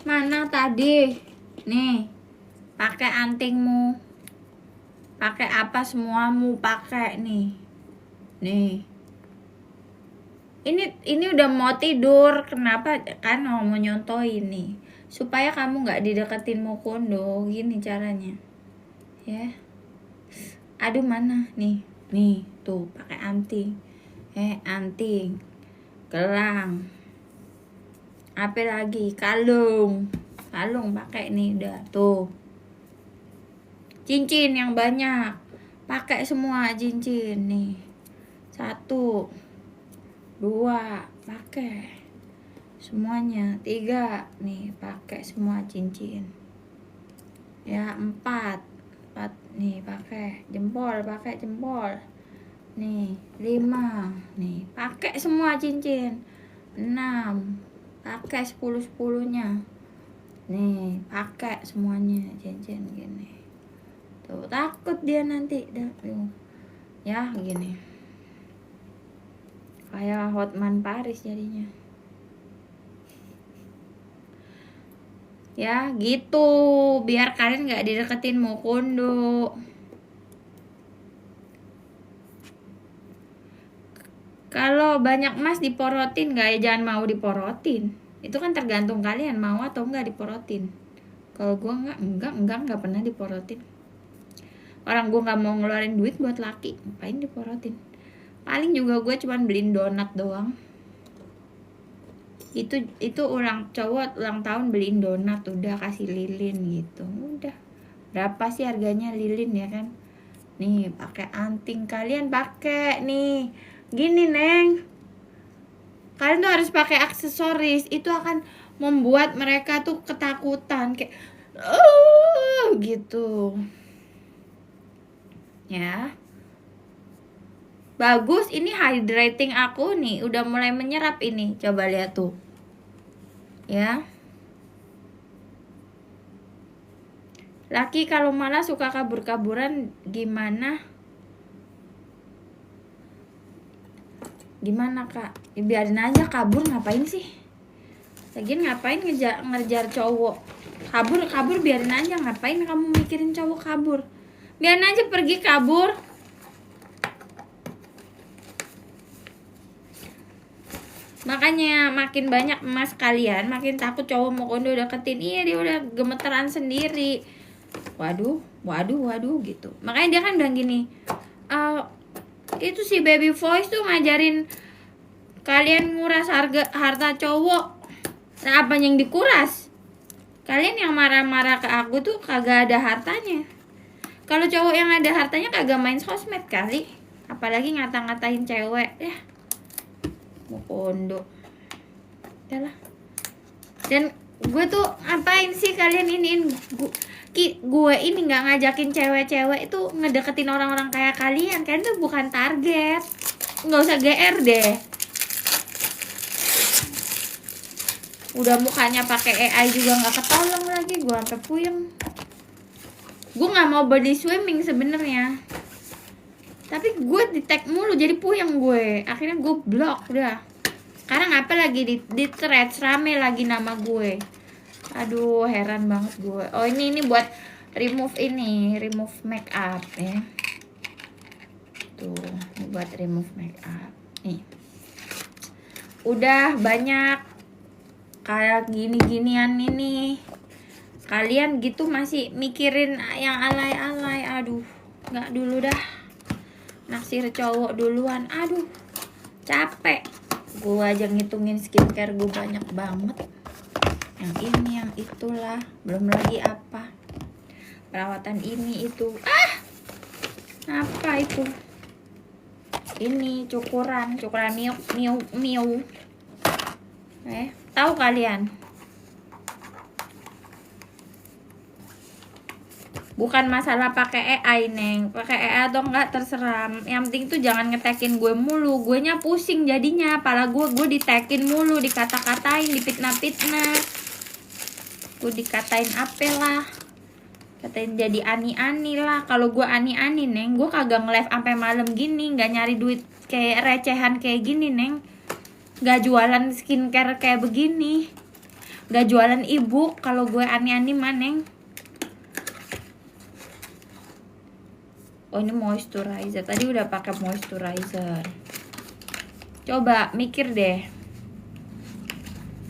Mana tadi? Nih. Pakai antingmu. Pakai apa semuamu pakai nih. Nih. Ini udah mau tidur. Kenapa kan mau nyontohin nih? Supaya kamu nggak dideketin Mukondo. Gini caranya. Ya. Aduh mana nih tuh pakai anting. Anting. Gelang. Apa lagi? Kalung pakai nih udah tuh. Cincin yang banyak. Pakai semua cincin nih. 1 2 pakai semuanya. 3 nih pakai semua cincin ya. 4 nih pakai jempol. Nih 5. Nih pakai semua cincin. 6. Pakai 10-10-nya. Nih pakai semuanya cincin gini. Tuh takut dia nanti ya gini. Kayak Hotman Paris jadinya. Ya gitu, biar kalian gak dideketin Mukondo. Kalau banyak emas diporotin gak ya? Jangan mau diporotin. Itu kan tergantung kalian mau atau enggak diporotin. Kalau gue enggak pernah diporotin. Orang gue gak mau ngeluarin duit buat laki, ngapain diporotin? Paling juga gue cuman beliin donat doang. Itu cowok ulang tahun beliin donat, udah kasih lilin gitu, udah. Berapa sih harganya lilin ya kan? Nih pakai anting, kalian pakai nih gini neng, kalian tuh harus pakai aksesoris. Itu akan membuat mereka tuh ketakutan kayak gitu ya. Bagus, ini hydrating aku nih udah mulai menyerap ini, coba lihat tuh ya. Laki kalau malah suka kabur-kaburan gimana kak? Ya, biarin aja kabur, ngapain sih? Lagian ngapain ngejar cowok? Kabur biarin aja, ngapain kamu mikirin cowok kabur? Biarin aja pergi kabur. Makanya makin banyak emas kalian, makin takut cowok mau kondo deketin. Iya, dia udah gemeteran sendiri. Waduh gitu. Makanya dia kan bilang gini, itu si Baby Voice tuh ngajarin kalian nguras harta cowok. Nah, apa yang dikuras? Kalian yang marah-marah ke aku tuh kagak ada hartanya. Kalau cowok yang ada hartanya kagak main sosmed kali. Apalagi ngata-ngatain cewek ya. Mau kondo yalah. Dan gue tuh ngapain sih kalian iniin gue ini nggak ngajakin cewek-cewek itu ngedeketin orang-orang kayak kalian tuh bukan target. Nggak usah GR deh, udah mukanya pakai AI juga nggak ketolong lagi. Gue sampai puyeng. Gue nggak mau body swimming sebenarnya, tapi gue di tag mulu jadi puyeng gue. Akhirnya gue blok udah. Sekarang apa lagi di threads rame lagi nama gue. Aduh, heran banget gue. Oh, ini buat remove make up ya. Tuh, ini buat remove make up. Nih. Udah banyak kayak gini-ginian ini. Kalian gitu masih mikirin yang alay-alay. Aduh, nggak dulu dah. Naksir cowok duluan. Aduh, capek. Gue aja ngitungin skincare gue banyak banget. Yang ini, yang itulah. Belum lagi apa. Perawatan ini, itu. Apa itu? Ini cukuran miu. Tahu kalian? Bukan masalah pakai AI neng, pakai AI atau enggak terserah. Yang penting tuh jangan ngetekin gue mulu, gue nya pusing jadinya. Pala gue ditekin mulu, dikata-katain, dipitnah-pitnah. Gue dikatain apa lah, katain jadi ani-ani lah. Kalau gue ani-ani neng, gue kagak nge-live sampai malam gini, nggak nyari duit kayak recehan kayak gini neng. Nggak jualan skincare kayak begini, nggak jualan ebook. Kalau gue ani-ani mah neng. Oh, ini moisturizer. Tadi udah pakai moisturizer. Coba mikir deh.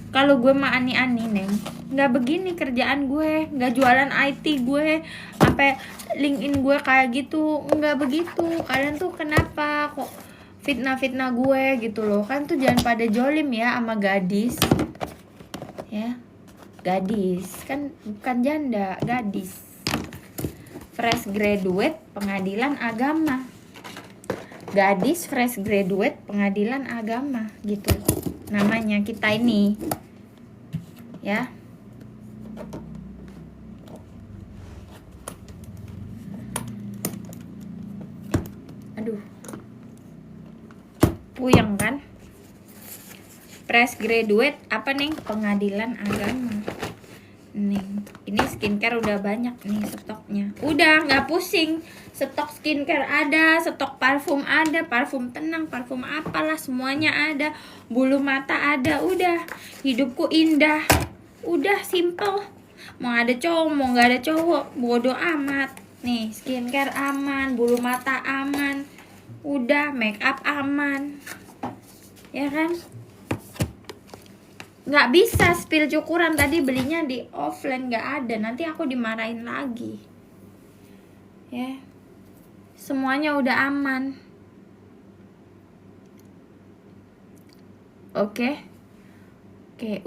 Kalau gue mah ani-ani neng, nggak begini kerjaan gue, nggak jualan IT gue, sampai LinkedIn gue kayak gitu, nggak begitu. Kalian tuh kenapa kok fitnah gue gitu loh? Kan tuh jangan pada jolim ya sama gadis, ya. Gadis kan bukan janda, gadis. Fresh graduate pengadilan agama. Gadis fresh graduate pengadilan agama gitu namanya kita ini ya. Aduh, Fresh graduate apa nih? Pengadilan agama. Nih, ini skincare udah banyak nih stoknya. Udah nggak pusing. Stok skincare ada, stok parfum ada, parfum tenang, parfum apalah semuanya ada. Bulu mata ada, udah. Hidupku indah. Udah simple. Mau ada cowok, mau nggak ada cowok, bodo amat. Nih, skincare aman, bulu mata aman. Udah, make up aman. Ya kan? Nggak bisa spill cukuran, tadi belinya di offline nggak ada, nanti aku dimarahin lagi ya. Semuanya udah aman. Oke.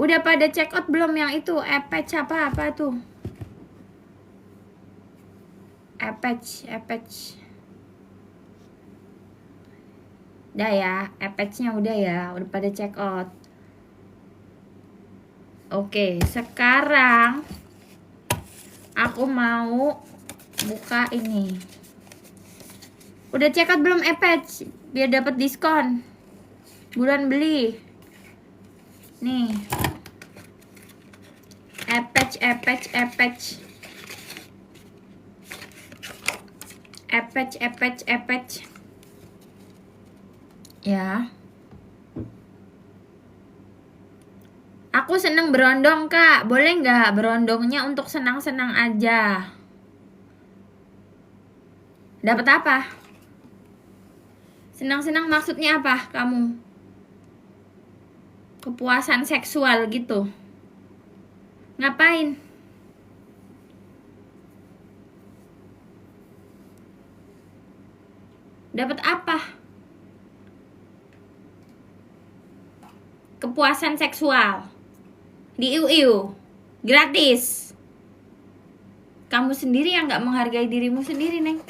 Udah pada check out belum yang itu Epec apa tuh? Epec udah ya, Epecnya udah ya, udah pada check out. Oke, sekarang aku mau buka ini. Udah check out belum Epec? Biar dapat diskon. Buruan beli. Nih. Epec. Ya. Aku seneng berondong, Kak. Boleh nggak berondongnya untuk senang-senang aja? Dapat apa? Senang-senang maksudnya apa kamu? Kepuasan seksual gitu. Ngapain? Dapat apa? Kepuasan seksual. Di iu-iu. Gratis. Kamu sendiri yang gak menghargai dirimu sendiri, Neng.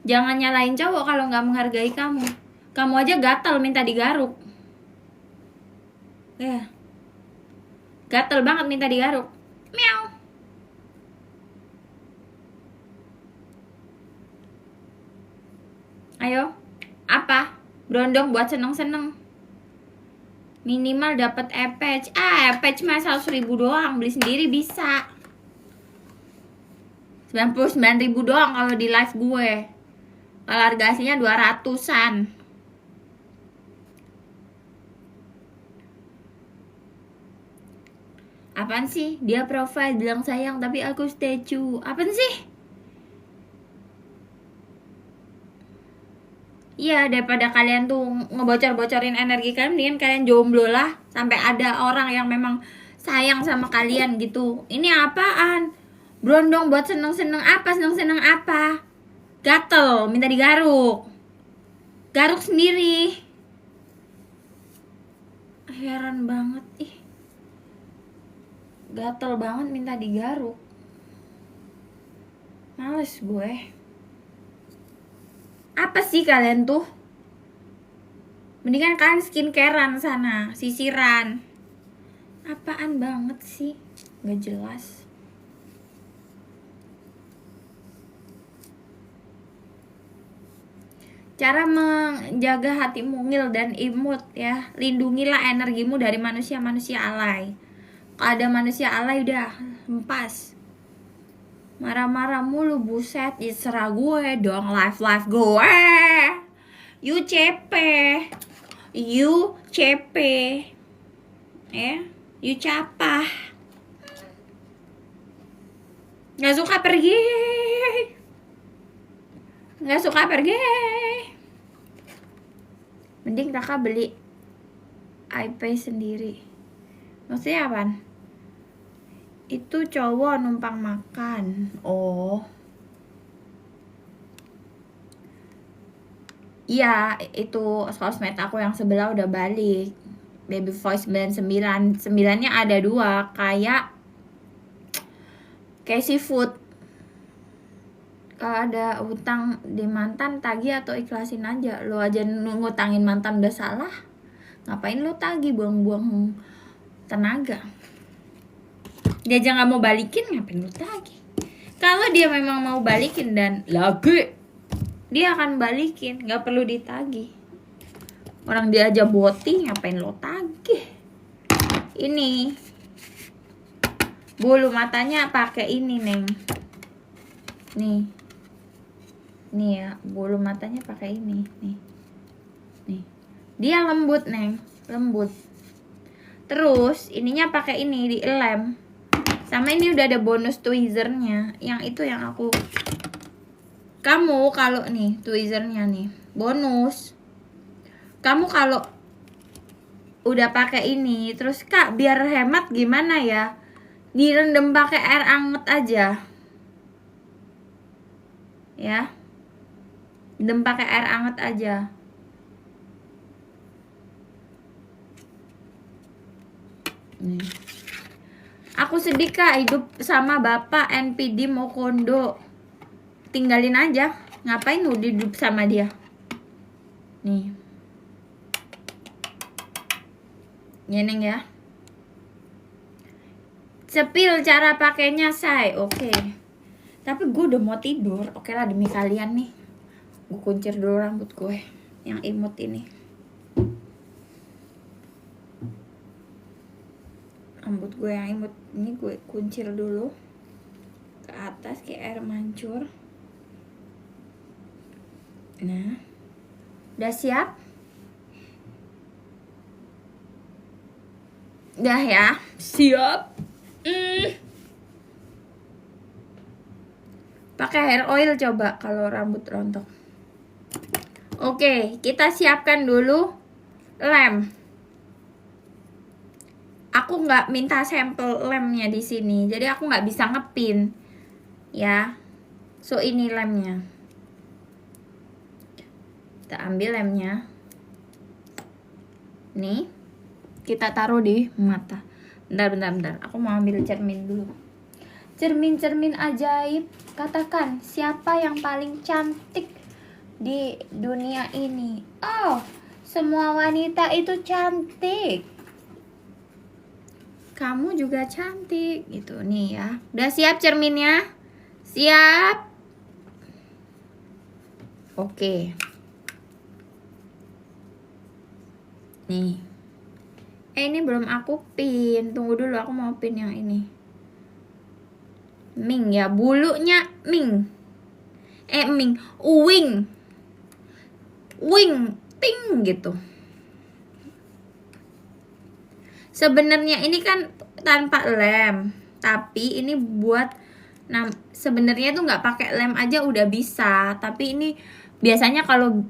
Jangan nyalain cowok kalau gak menghargai kamu. Kamu aja gatel minta digaruk. Ya. Gatel banget minta digaruk. Meow. Ayo. Apa? Berondong buat seneng-seneng. Minimal dapat Epec. Epec mah 100.000 doang. Beli sendiri bisa. 99.000 doang kalau di live gue. Kalau harga aslinya 200-an. Apaan sih? Dia profile bilang sayang tapi aku statue. Apaan sih? Iya, daripada kalian tuh ngebocor-bocorin energi kalian, mendingan kalian jomblo lah. Sampai ada orang yang memang sayang sama kalian gitu. Ini apaan? Berondong buat seneng-seneng apa? Seneng-seneng apa? Gatel, minta digaruk. Garuk sendiri. Heran banget, ih. Gatel banget minta digaruk. Males gue. Apa sih kalian tuh? Mendingan kalian skincarean sana, sisiran. Apaan banget sih? Gak jelas. Cara menjaga hati mungil dan imut ya. Lindungilah energimu dari manusia-manusia alay. Kalau ada manusia alay udah hempas. Marah-marah mulu, buset. Ya serah gue dong, live gue. You CP. Ya, you capah. Gak suka pergi. Mending kakak beli IP sendiri. Maksudnya apaan? Itu cowok numpang makan. Oh. Iya, itu sosmed aku yang sebelah udah balik. Baby Voice 99. 9-nya ada 2, kayak seafood. Kalau ada utang di mantan, tagih atau ikhlasin aja. Lo aja ngutangin mantan udah salah, ngapain lo tagih, buang-buang tenaga. Dia aja gak mau balikin, ngapain lo tagih? Kalau dia memang mau balikin dan lagi, dia akan balikin, gak perlu ditagih. Orang dia aja boti, ngapain lo tagih? Ini bulu matanya pakai ini, Neng. Nih ya, bulu matanya pakai ini, nih. Dia lembut, Neng, lembut. Terus ininya pakai ini, dilem. Sama ini udah ada bonus tweezernya. Yang itu yang aku. Kamu kalau nih tweezernya nih bonus. Kamu kalau udah pakai ini, terus Kak biar hemat gimana ya? Direndam pakai air anget aja. Ya. Rendam pakai air anget aja. Nih. Aku sedih Kak hidup sama bapak NPD mau kondo. Tinggalin aja. Ngapain lu hidup sama dia? Nih. Neng ya. Sepil cara pakainya, say. Oke. Tapi gue udah mau tidur. Oke lah, demi kalian nih. Gue kuncir dulu rambut gue yang imut ini. Rambut gue yang imut ini gue kuncir dulu ke atas kayak air mancur. Nah, udah siap? Udah ya? Siap? Pakai hair oil coba kalau rambut rontok. Oke, kita siapkan dulu lem. Aku nggak minta sampel lemnya di sini, jadi aku nggak bisa ngepin, ya. So ini lemnya. Kita ambil lemnya. Nih, kita taruh di mata. Bentar. Aku mau ambil cermin dulu. Cermin ajaib. Katakan siapa yang paling cantik di dunia ini? Oh, semua wanita itu cantik. Kamu juga cantik gitu nih ya. Udah siap cerminnya? Siap? Oke. Nih. Ini belum aku pin. Tunggu dulu, aku mau pin yang ini. Ming ya, bulunya Ming. Ming, wing, ting gitu. Sebenarnya ini kan tanpa lem, tapi ini buat sebenarnya tuh nggak pakai lem aja udah bisa. Tapi ini biasanya kalau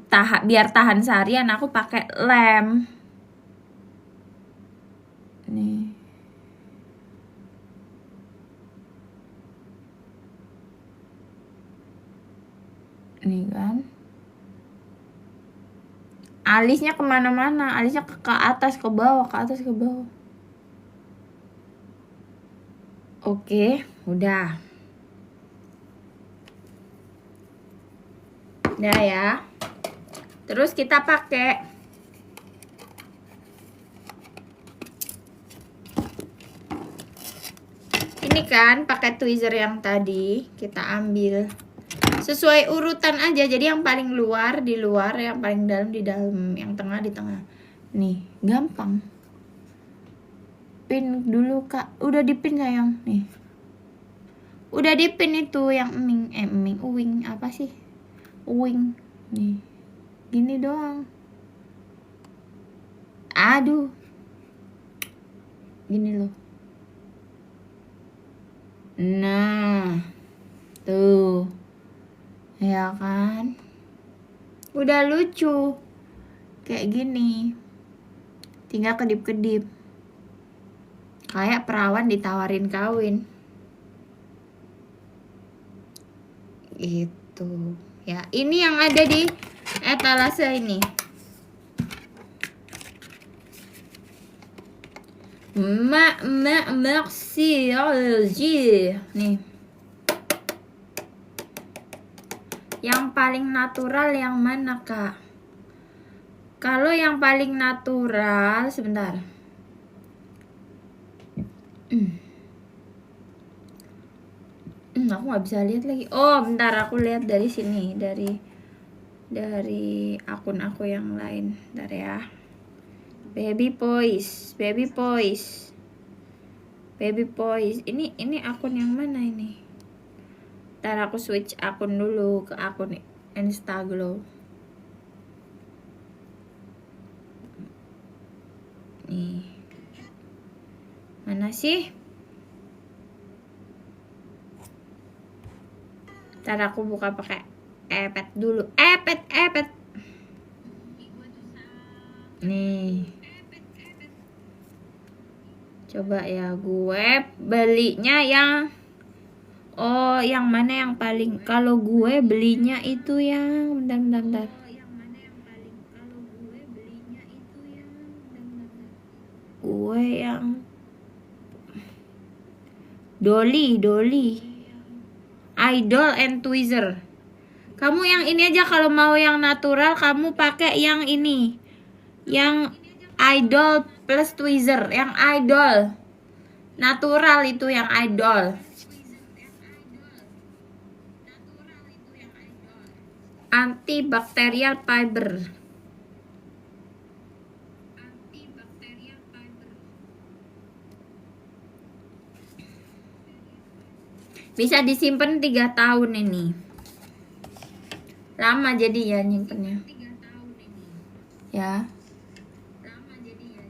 biar tahan seharian aku pakai lem. Nih. Nih kan. Alisnya kemana-mana, alisnya ke atas, ke bawah, ke atas, ke bawah. Oke, udah. Udah ya. Terus kita pakai ini kan, pakai tweezer yang tadi kita ambil sesuai urutan aja. Jadi yang paling luar di luar, yang paling dalam di dalam, yang tengah di tengah. Nih, gampang. Pin dulu Kak. Udah dipin sayang. Nih. Udah dipin itu yang wing apa sih? Wing. Nih. Gini doang. Aduh. Gini loh. Nah. Tuh. Ya kan? Udah lucu. Kayak gini. Tinggal kedip-kedip. Kayak perawan ditawarin kawin. Gitu. Ya, ini yang ada di etalase ini. Merci. Nih. Yang paling natural yang mana, Kak? Kalau yang paling natural, sebentar. Aku nggak bisa lihat lagi. Oh, bentar, aku lihat dari sini, dari dari akun aku yang lain. Bentar ya. Baby Boys. Ini akun yang mana ini? Ntar aku switch akun dulu ke akun Instaglow. Nih. Mana sih? Ntar aku buka pakai iPad dulu. iPad. Nih. Coba ya, gue belinya yang yang mana yang paling, kalau gue belinya itu yang bentar. Gue yang Dolly Idol and Tweezer. Kamu yang ini aja, kalau mau yang natural kamu pakai yang ini. Yang Idol plus Tweezer, yang Idol. Natural itu yang Idol. Antibacterial fiber. Bisa disimpan 3 tahun ini. Lama jadi ya nyimpennya. Ya.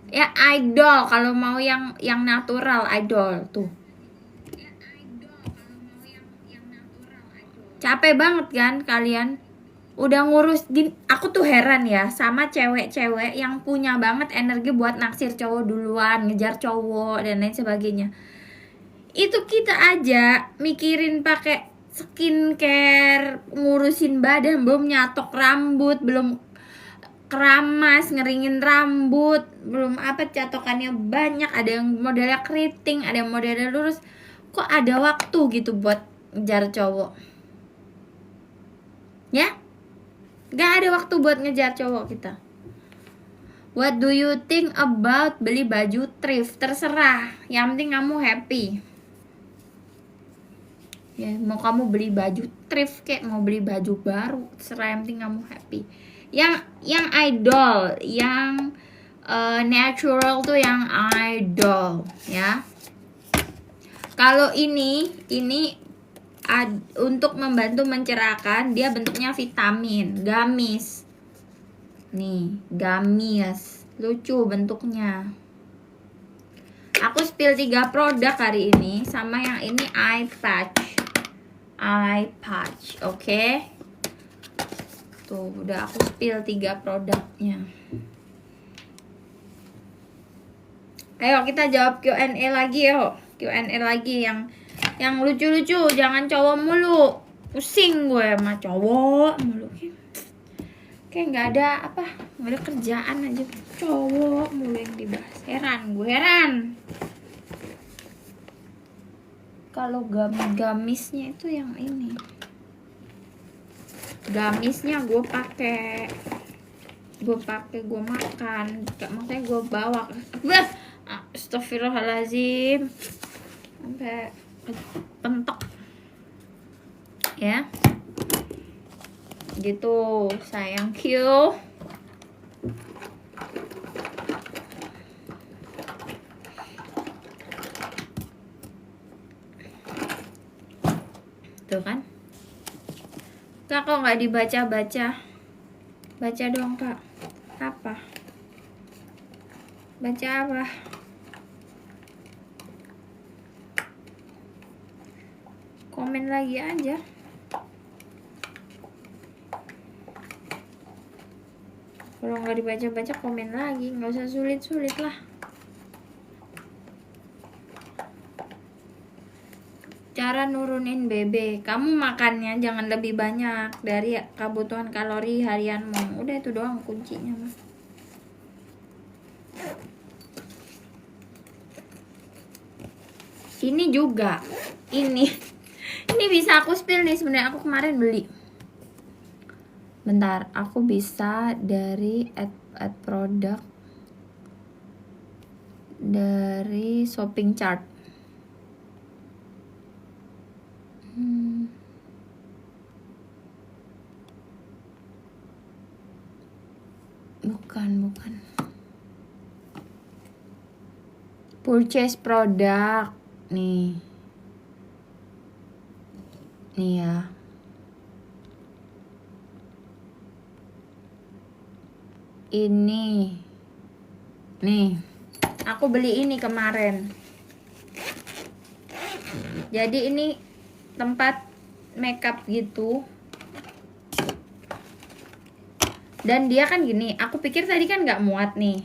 Ya Idol, kalau mau yang natural Idol tuh. Capek banget kan kalian? Udah ngurus aku tuh heran ya sama cewek-cewek yang punya banget energi buat naksir cowok duluan, ngejar cowok dan lain sebagainya. Itu kita aja mikirin pakai skincare, ngurusin badan, belum nyatok rambut, belum keramas, ngeringin rambut, belum apa catokannya banyak, ada yang modelnya keriting, ada yang modelnya lurus. Kok ada waktu gitu buat ngejar cowok? Ya? Gak ada waktu buat ngejar cowok kita. What do you think about beli baju thrift? Terserah, yang penting kamu happy. Ya, mau kamu beli baju thrift kayak mau beli baju baru, terserah, yang penting kamu happy. Yang Idol, yang natural tuh yang Idol ya. Kalau ini untuk membantu mencerahkan, dia bentuknya vitamin, gamis. Nih, gamis. Lucu bentuknya. Aku spill 3 produk hari ini, sama yang ini eye patch, oke? Tuh, udah aku spill 3 produknya. Ayo kita jawab Q&A lagi yuk. Q&A lagi yang lucu-lucu, jangan cowok mulu. Pusing gue sama cowok mulu. Kayak nggak ada kerjaan aja, cowok mulu yang dibahas. Heran. Kalau gamisnya itu yang ini. Gamisnya gue pakai, gue makan, makanya gue bawa. Astagfirullahaladzim, sampai pentok ya gitu, sayang Q. Tuh kan Kak, kok nggak dibaca-baca? Baca dong Kak. Apa? Baca apa? Komen lagi aja. Kalau nggak dibaca-baca komen lagi, nggak usah sulit-sulit lah. Cara nurunin BB, kamu makannya jangan lebih banyak dari kebutuhan kalori harianmu. Udah itu doang kuncinya mah. Ini juga, ini bisa aku spill nih. Sebenarnya aku kemarin beli. Bentar, aku bisa dari add produk dari shopping chart. Purchase produk. Nih ya. Ini. Nih. Aku beli ini kemarin. Jadi ini tempat makeup gitu. Dan dia kan gini, aku pikir tadi kan nggak muat nih.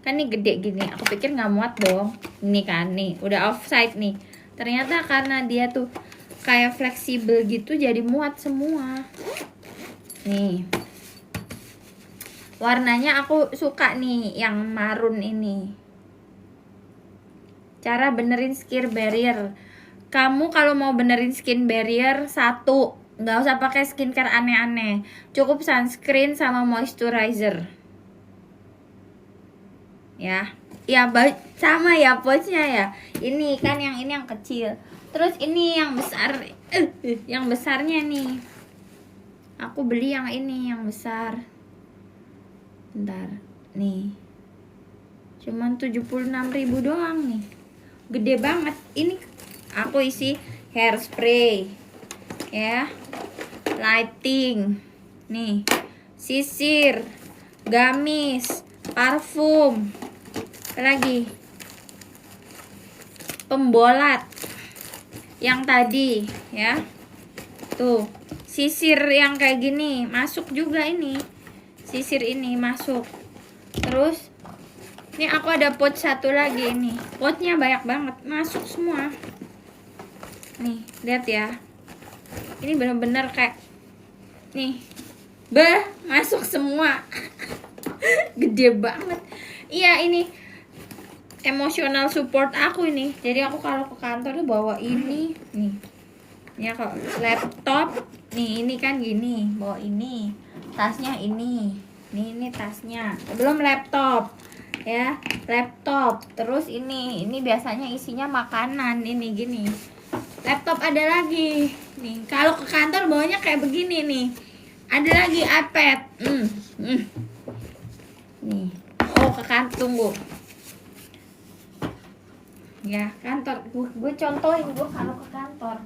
Kan nih gede gini, aku pikir nggak muat dong. Ini kan nih, udah offside nih. Ternyata karena dia tuh kayak fleksibel gitu jadi muat semua. Nih. Warnanya aku suka nih yang marun ini. Cara benerin skin barrier. Kamu kalau mau benerin skin barrier, satu, nggak usah pakai skincare aneh-aneh, cukup sunscreen sama moisturizer. Ya sama ya pouchnya ya. Ini kan yang ini yang kecil. Terus ini yang besar, yang besarnya nih. Aku beli yang ini yang besar. Bentar, nih. Cuman 76.000 doang nih. Gede banget. Ini aku isi hairspray ya, lighting nih, sisir, gamis, parfum, apa lagi, pembolat yang tadi ya. Tuh sisir yang kayak gini masuk juga, ini sisir ini masuk. Terus ini aku ada pouch satu lagi, ini pouchnya banyak banget, masuk semua. Nih, lihat ya. Ini bener-bener kayak nih. Masuk semua. Gede banget. Iya, ini emotional support aku ini. Jadi aku kalau ke kantor tuh bawa ini nih. Ya kalau laptop nih, ini kan gini, bawa ini. Tasnya ini. Ini tasnya. Belum laptop. Ya, laptop. Terus ini biasanya isinya makanan, ini gini. Laptop ada lagi nih, kalau ke kantor bawanya kayak begini nih. Ada lagi iPad. Nih, oh ke kantor, tunggu ya, kantor gue contohin gue kalau ke kantor.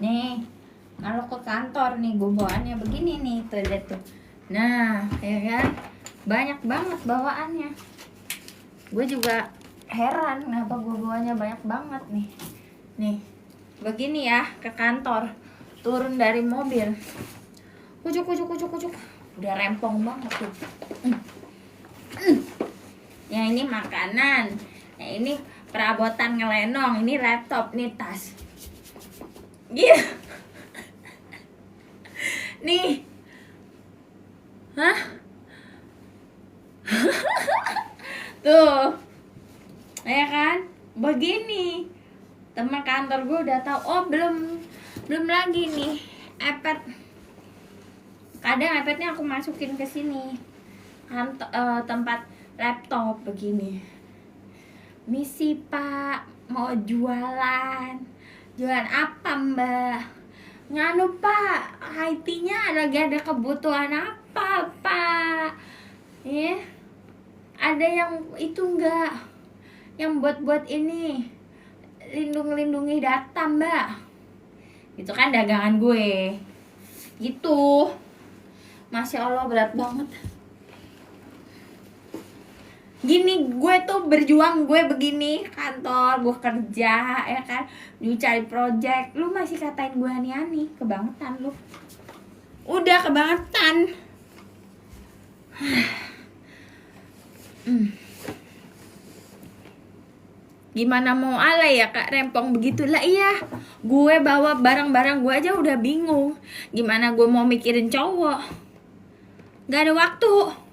Nih, kalau ke kantor nih gue bawaannya begini nih, tuh lihat tuh. Nah, ya kan, banyak banget bawaannya. Gue juga heran kenapa gue bawanya banyak banget nih. Nih, begini ya ke kantor. Turun dari mobil, kucuk. Udah rempong banget tuh. Ya ini makanan, ya ini perabotan ngelenong, ini laptop, ini tas. Iya. Nih. Hah? Tuh. Ya kan? Begini. Teman kantor gue udah tahu. Oh, belum lagi nih iPad. Kadang iPadnya aku masukin ke sini. Tempat laptop begini. Misi Pak, mau jualan. Jualan apa Mbak? Nganu Pak, IT-nya lagi ada kebutuhan apa Pak? Ya, ada yang itu enggak? Yang buat ini, lindungi data Mbak. Itu kan dagangan gue. Gitu. Masya Allah, berat banget. Gini gue tuh berjuang, gue begini kantor, gue kerja ya kan, gue cari project, lu masih katain gue ani-ani, kebangetan lu. Udah kebangetan. Gimana mau alay ya Kak, rempong begitulah. Iya, gue bawa barang-barang gue aja udah bingung. Gimana gue mau mikirin cowok? Gak ada waktu.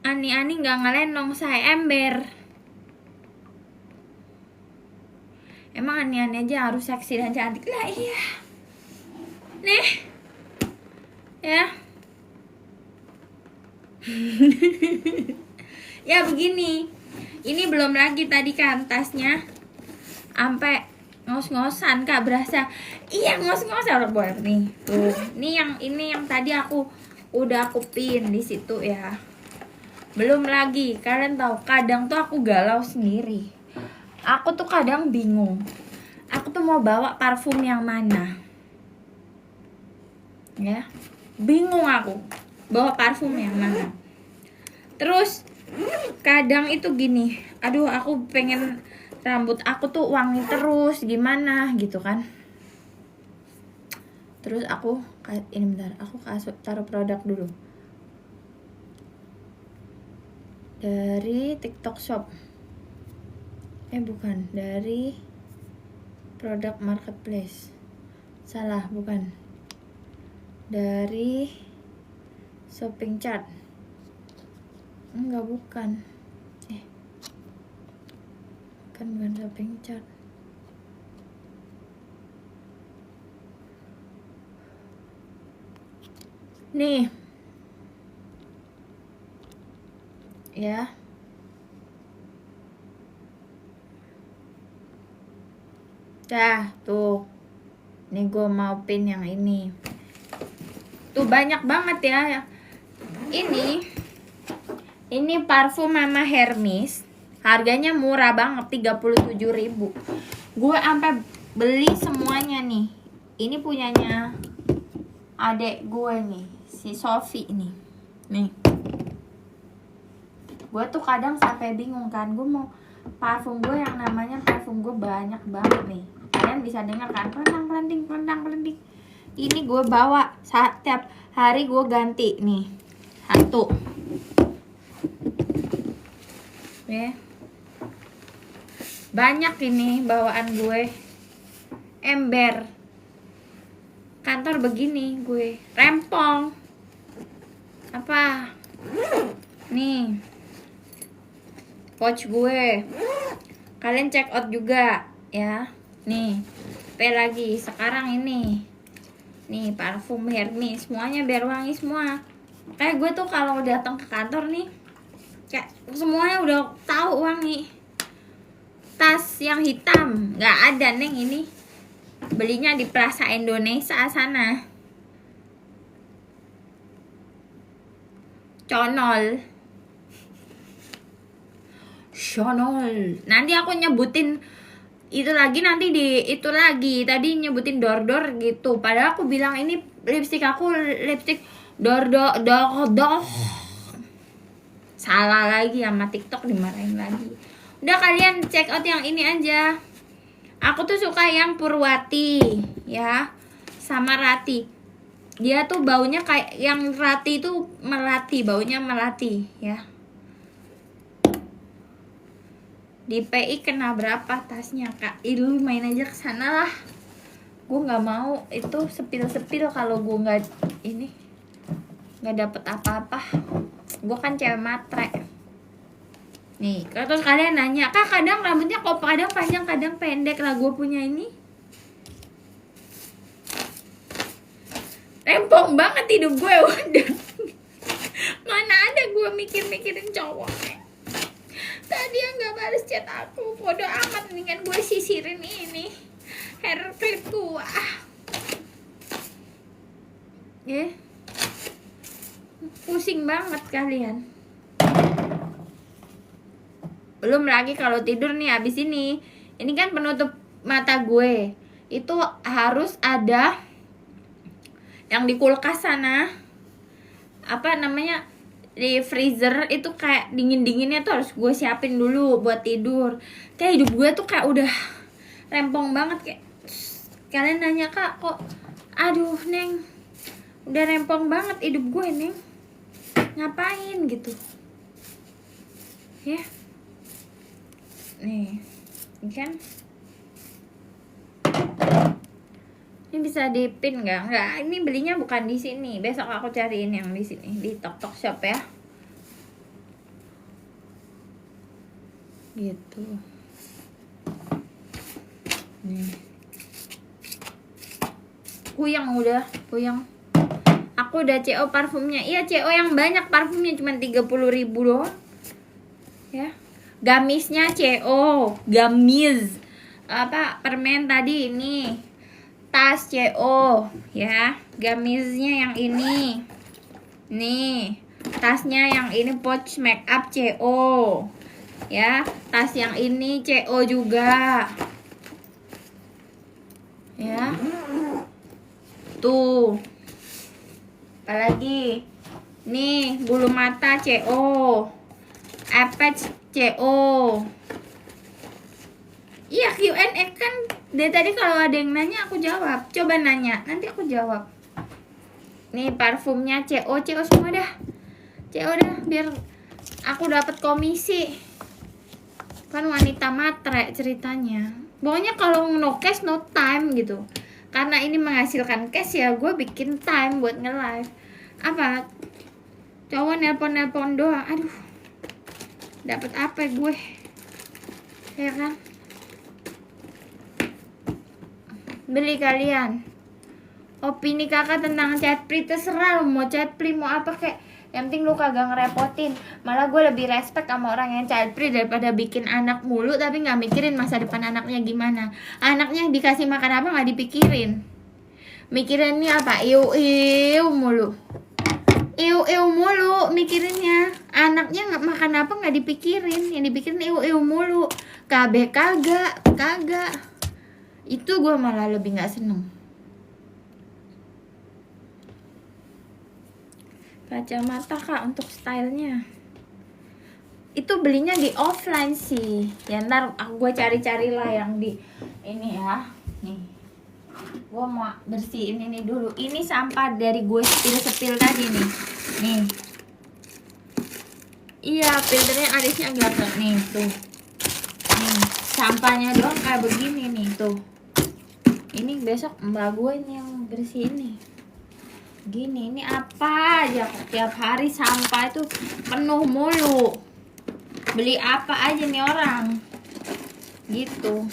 Ani-ani gak ngelenong, saya ember. Emang ani-ani aja harus seksi dan cantik lah, iya. Nih. Ya. Ya begini. Ini belum lagi tadi kan tasnya. Sampai ngos-ngosan Kak, berasa. Iya, ngos-ngosan buat nih. Tuh, ini yang tadi udah aku pin di situ ya. Belum lagi, kalian tahu kadang tuh aku galau sendiri. Aku tuh kadang bingung. Aku tuh mau bawa parfum yang mana? Ya. Bingung aku bawa parfum yang mana. Terus kadang itu gini, aduh aku pengen rambut aku tuh wangi terus, gimana gitu kan. Terus aku ini bentar, aku taruh produk dulu dari TikTok Shop. Bukan, dari produk marketplace. Salah, bukan. Dari shopping chart. Enggak, bukan. Bukan shopping chart. Nih. Ya. Dah, tuh. Nih gue mau pin yang ini. Tuh banyak banget ya. Ini parfum Mama Hermes. Harganya murah banget, 37.000. Gue sampai beli semuanya nih. Ini punyanya adek gue nih, si Sofi nih. Nih. Gue tuh kadang sampai bingung kan, gue mau parfum gue yang namanya parfum gue banyak banget nih. Kalian bisa dengar kan, pelendang pelending. Ini gue bawa setiap hari, gue ganti nih. Satu. Banyak ini bawaan gue. Ember. Kantor begini gue. Rempong. Apa? Nih. Pouch gue. Kalian check out juga ya. Nih. Lagi sekarang ini. Nih parfum Hermes, semuanya biar wangi semua. Kayak gue tuh kalau datang ke kantor nih, kayak semuanya udah tahu wangi. Tas yang hitam nggak ada neng, ini belinya di Plaza Indonesia sana. Chonol. Nanti aku nyebutin itu lagi, nanti di itu lagi. Tadi nyebutin Dordor gitu, padahal aku bilang ini lipstick aku lipstick Dordor. Salah lagi, sama TikTok dimarahin lagi. Udah, kalian check out yang ini aja. Aku tuh suka yang Purwati ya, sama Rati. Dia tuh baunya kayak yang Rati itu melati, baunya melati ya. Di PI kena berapa tasnya Kak? Lu main aja ke sana lah. Gue nggak mau itu sepil kalau gue nggak dapet apa-apa. Gue kan cewek matre. Nih, terus kalian nanya, Kak kadang rambutnya kok kadang panjang kadang pendek lah. Gue punya ini rempong banget hidup gue udah. Mana ada gue mikirin cowok. Tadi yang gak balas chat aku, bodo amat, mendingan gue sisirin ini hair clip tua. Pusing banget kalian. Belum lagi kalau tidur nih abis ini kan penutup mata gue itu harus ada yang di kulkas sana, apa namanya, di freezer itu kayak dingin-dinginnya tuh harus gue siapin dulu buat tidur. Kayak hidup gue tuh kayak udah rempong banget. Kayak kalian nanya, Kak kok aduh Neng udah rempong banget hidup gue Neng, ngapain gitu ya. Nih kan ini bisa dipin nggak? Ini belinya bukan di sini. Besok aku cariin yang di sini di TikTok Shop ya. Gitu. Nih. Kuyang. Aku udah CO parfumnya. Iya, CO yang banyak, parfumnya cuma 30.000 doang. Ya. Gamisnya CO, gamis. permen tadi ini. Tas CO ya, gamisnya yang ini. Nih, tasnya yang ini pouch make up CO. Ya, tas yang ini CO juga. Ya. Tuh. Apalagi? Nih, bulu mata CO. Apex CO. Iya, Q&A kan dari tadi kalau ada yang nanya aku jawab. Coba nanya, nanti aku jawab. Nih parfumnya CO semua dah. CO dah biar aku dapat komisi. Kan wanita matre ceritanya. Pokoknya kalau no cash no time gitu. Karena ini menghasilkan cash ya, gue bikin time buat nge-live. Apa? Cowok nelpon doang. Aduh. Dapat apa gue? Ya kan? Beli kalian. Opini kakak tentang chat free terserah lu mau chat free mau apa kayak, yang penting lu kagak ngerepotin. Malah gue lebih respect sama orang yang chat free daripada bikin anak mulu tapi nggak mikirin masa depan anaknya gimana. Anaknya dikasih makan apa nggak dipikirin, mikirin ini apa, iu mulu mikirinnya. Anaknya nggak makan apa nggak dipikirin, yang dipikirin iu mulu. Kagak itu gue malah lebih nggak seneng. Kacamata kak untuk stylenya itu belinya di offline sih ya, ntar gue cari lah yang di ini ya. Nih gue mau bersihin ini dulu, ini sampah dari gue sepil tadi nih iya filternya alisnya agak nih tuh, nih sampahnya doang kayak begini nih tuh. Ini besok mbak gue ini yang bersihin nih. Gini, ini apa aja tiap hari sampah itu penuh mulu. Beli apa aja nih orang. Gitu.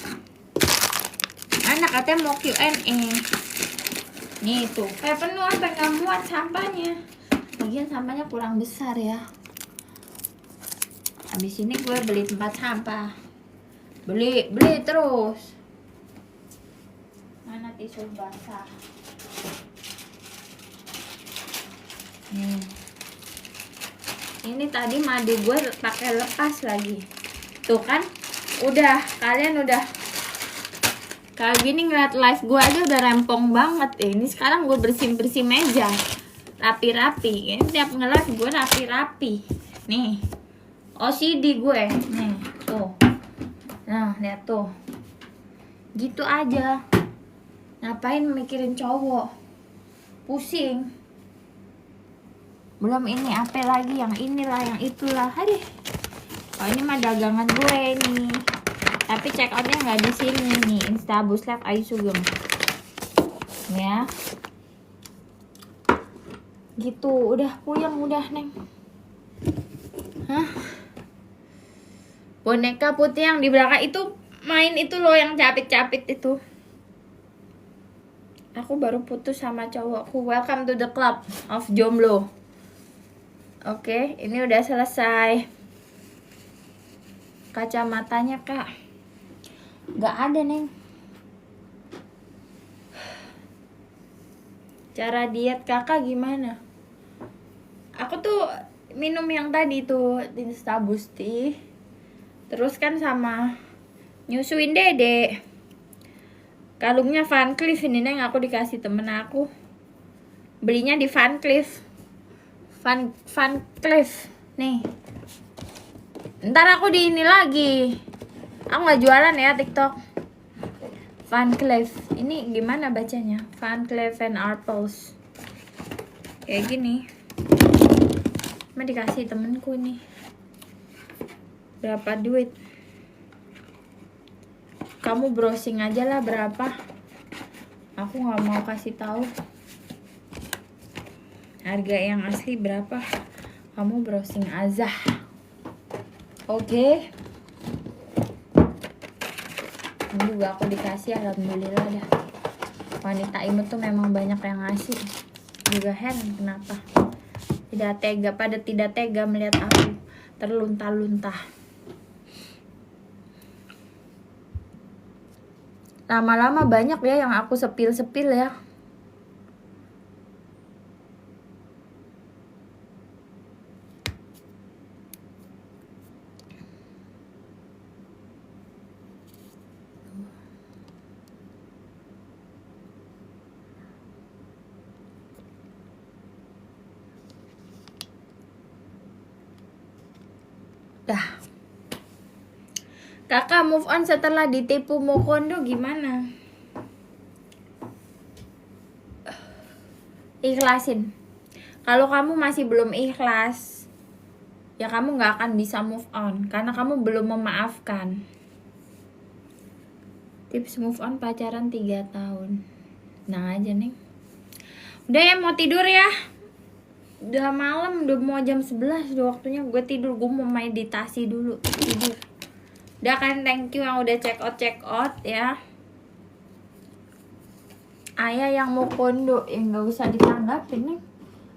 Anak katanya mau Q&A. Nih tuh, kayak penuh sampai nggak muat sampahnya. Lagian sampahnya kurang besar ya. Habis ini gue beli tempat sampah. Beli terus. Mana tisu basah? Ini tadi madu gue pakai lepas lagi. Tuh kan, kalian udah kayak gini ngeliat live gue aja udah rempong banget. Ini sekarang gue bersih meja, rapi. Ini tiap nge-live gue rapi. Nih, OCD gue, nih tuh. Nah lihat tuh, gitu aja. Ngapain mikirin cowok? Pusing. Belum ini apa lagi, yang inilah yang itulah. Aduh. Oh ini mah dagangan gue nih. Tapi check outnya nggak di sini nih. Instabus Live Ayu Sugeng. Ya. Gitu, udah puyeng udah neng. Hah? Boneka putih yang di belakang itu main itu loh yang capit itu. Aku baru putus sama cowokku. Welcome to the club of jomblo. Oke, ini udah selesai. Kacamatanya kak gak ada neng. Cara diet kakak gimana? Aku tuh minum yang tadi tuh Instabus tea. Terus kan sama nyusuin dede. Kalungnya Van Cleef ini neng, aku dikasih temen aku. Belinya di Van Cleef. Van Cleef nih. Ntar aku di ini lagi. Aku nggak jualan ya TikTok. Van Cleef. Ini gimana bacanya? Van Cleef and Arpels. Kayak gini. Cuma dikasih temenku nih. Berapa duit? Kamu browsing aja lah berapa. Aku nggak mau kasih tahu. Harga yang asli berapa? Kamu browsing aja. Oke. Ini juga aku dikasih, alhamdulillah dah. Wanita imut tuh memang banyak yang ngasih. Juga heran kenapa tidak tega melihat aku terlunta-lunta. Lama-lama banyak ya yang aku sepil-sepil ya. Dah. Kakak move on setelah ditipu Mokondo gimana? Ikhlasin. Kalau kamu masih belum ikhlas, ya kamu gak akan bisa move on karena kamu belum memaafkan. Tips move on pacaran 3 tahun. Nah aja nih. Udah ya, mau tidur ya. Udah malam, udah mau jam 11. Udah waktunya gue tidur. Gue mau meditasi dulu. Tidur. Udah kan, thank you yang udah check out ya. Ayah yang mau kondo, yang gak usah ditanggapin nih.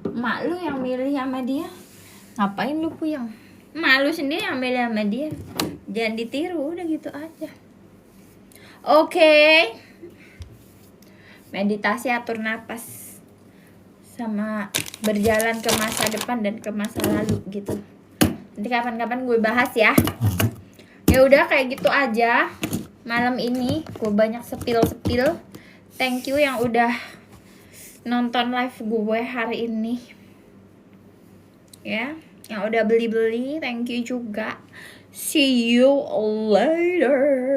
Mak lu yang milih sama dia. Ngapain lu puyeng? Mak lu sendiri yang milih sama dia. Jangan ditiru, udah gitu aja. Oke. Meditasi, atur napas, sama berjalan ke masa depan dan ke masa lalu gitu. Nanti kapan-kapan gue bahas ya. Ya udah kayak gitu aja. Malam ini gue banyak sepil-sepil. Thank you yang udah nonton live gue hari ini. Ya, yang udah beli-beli, thank you juga. See you later.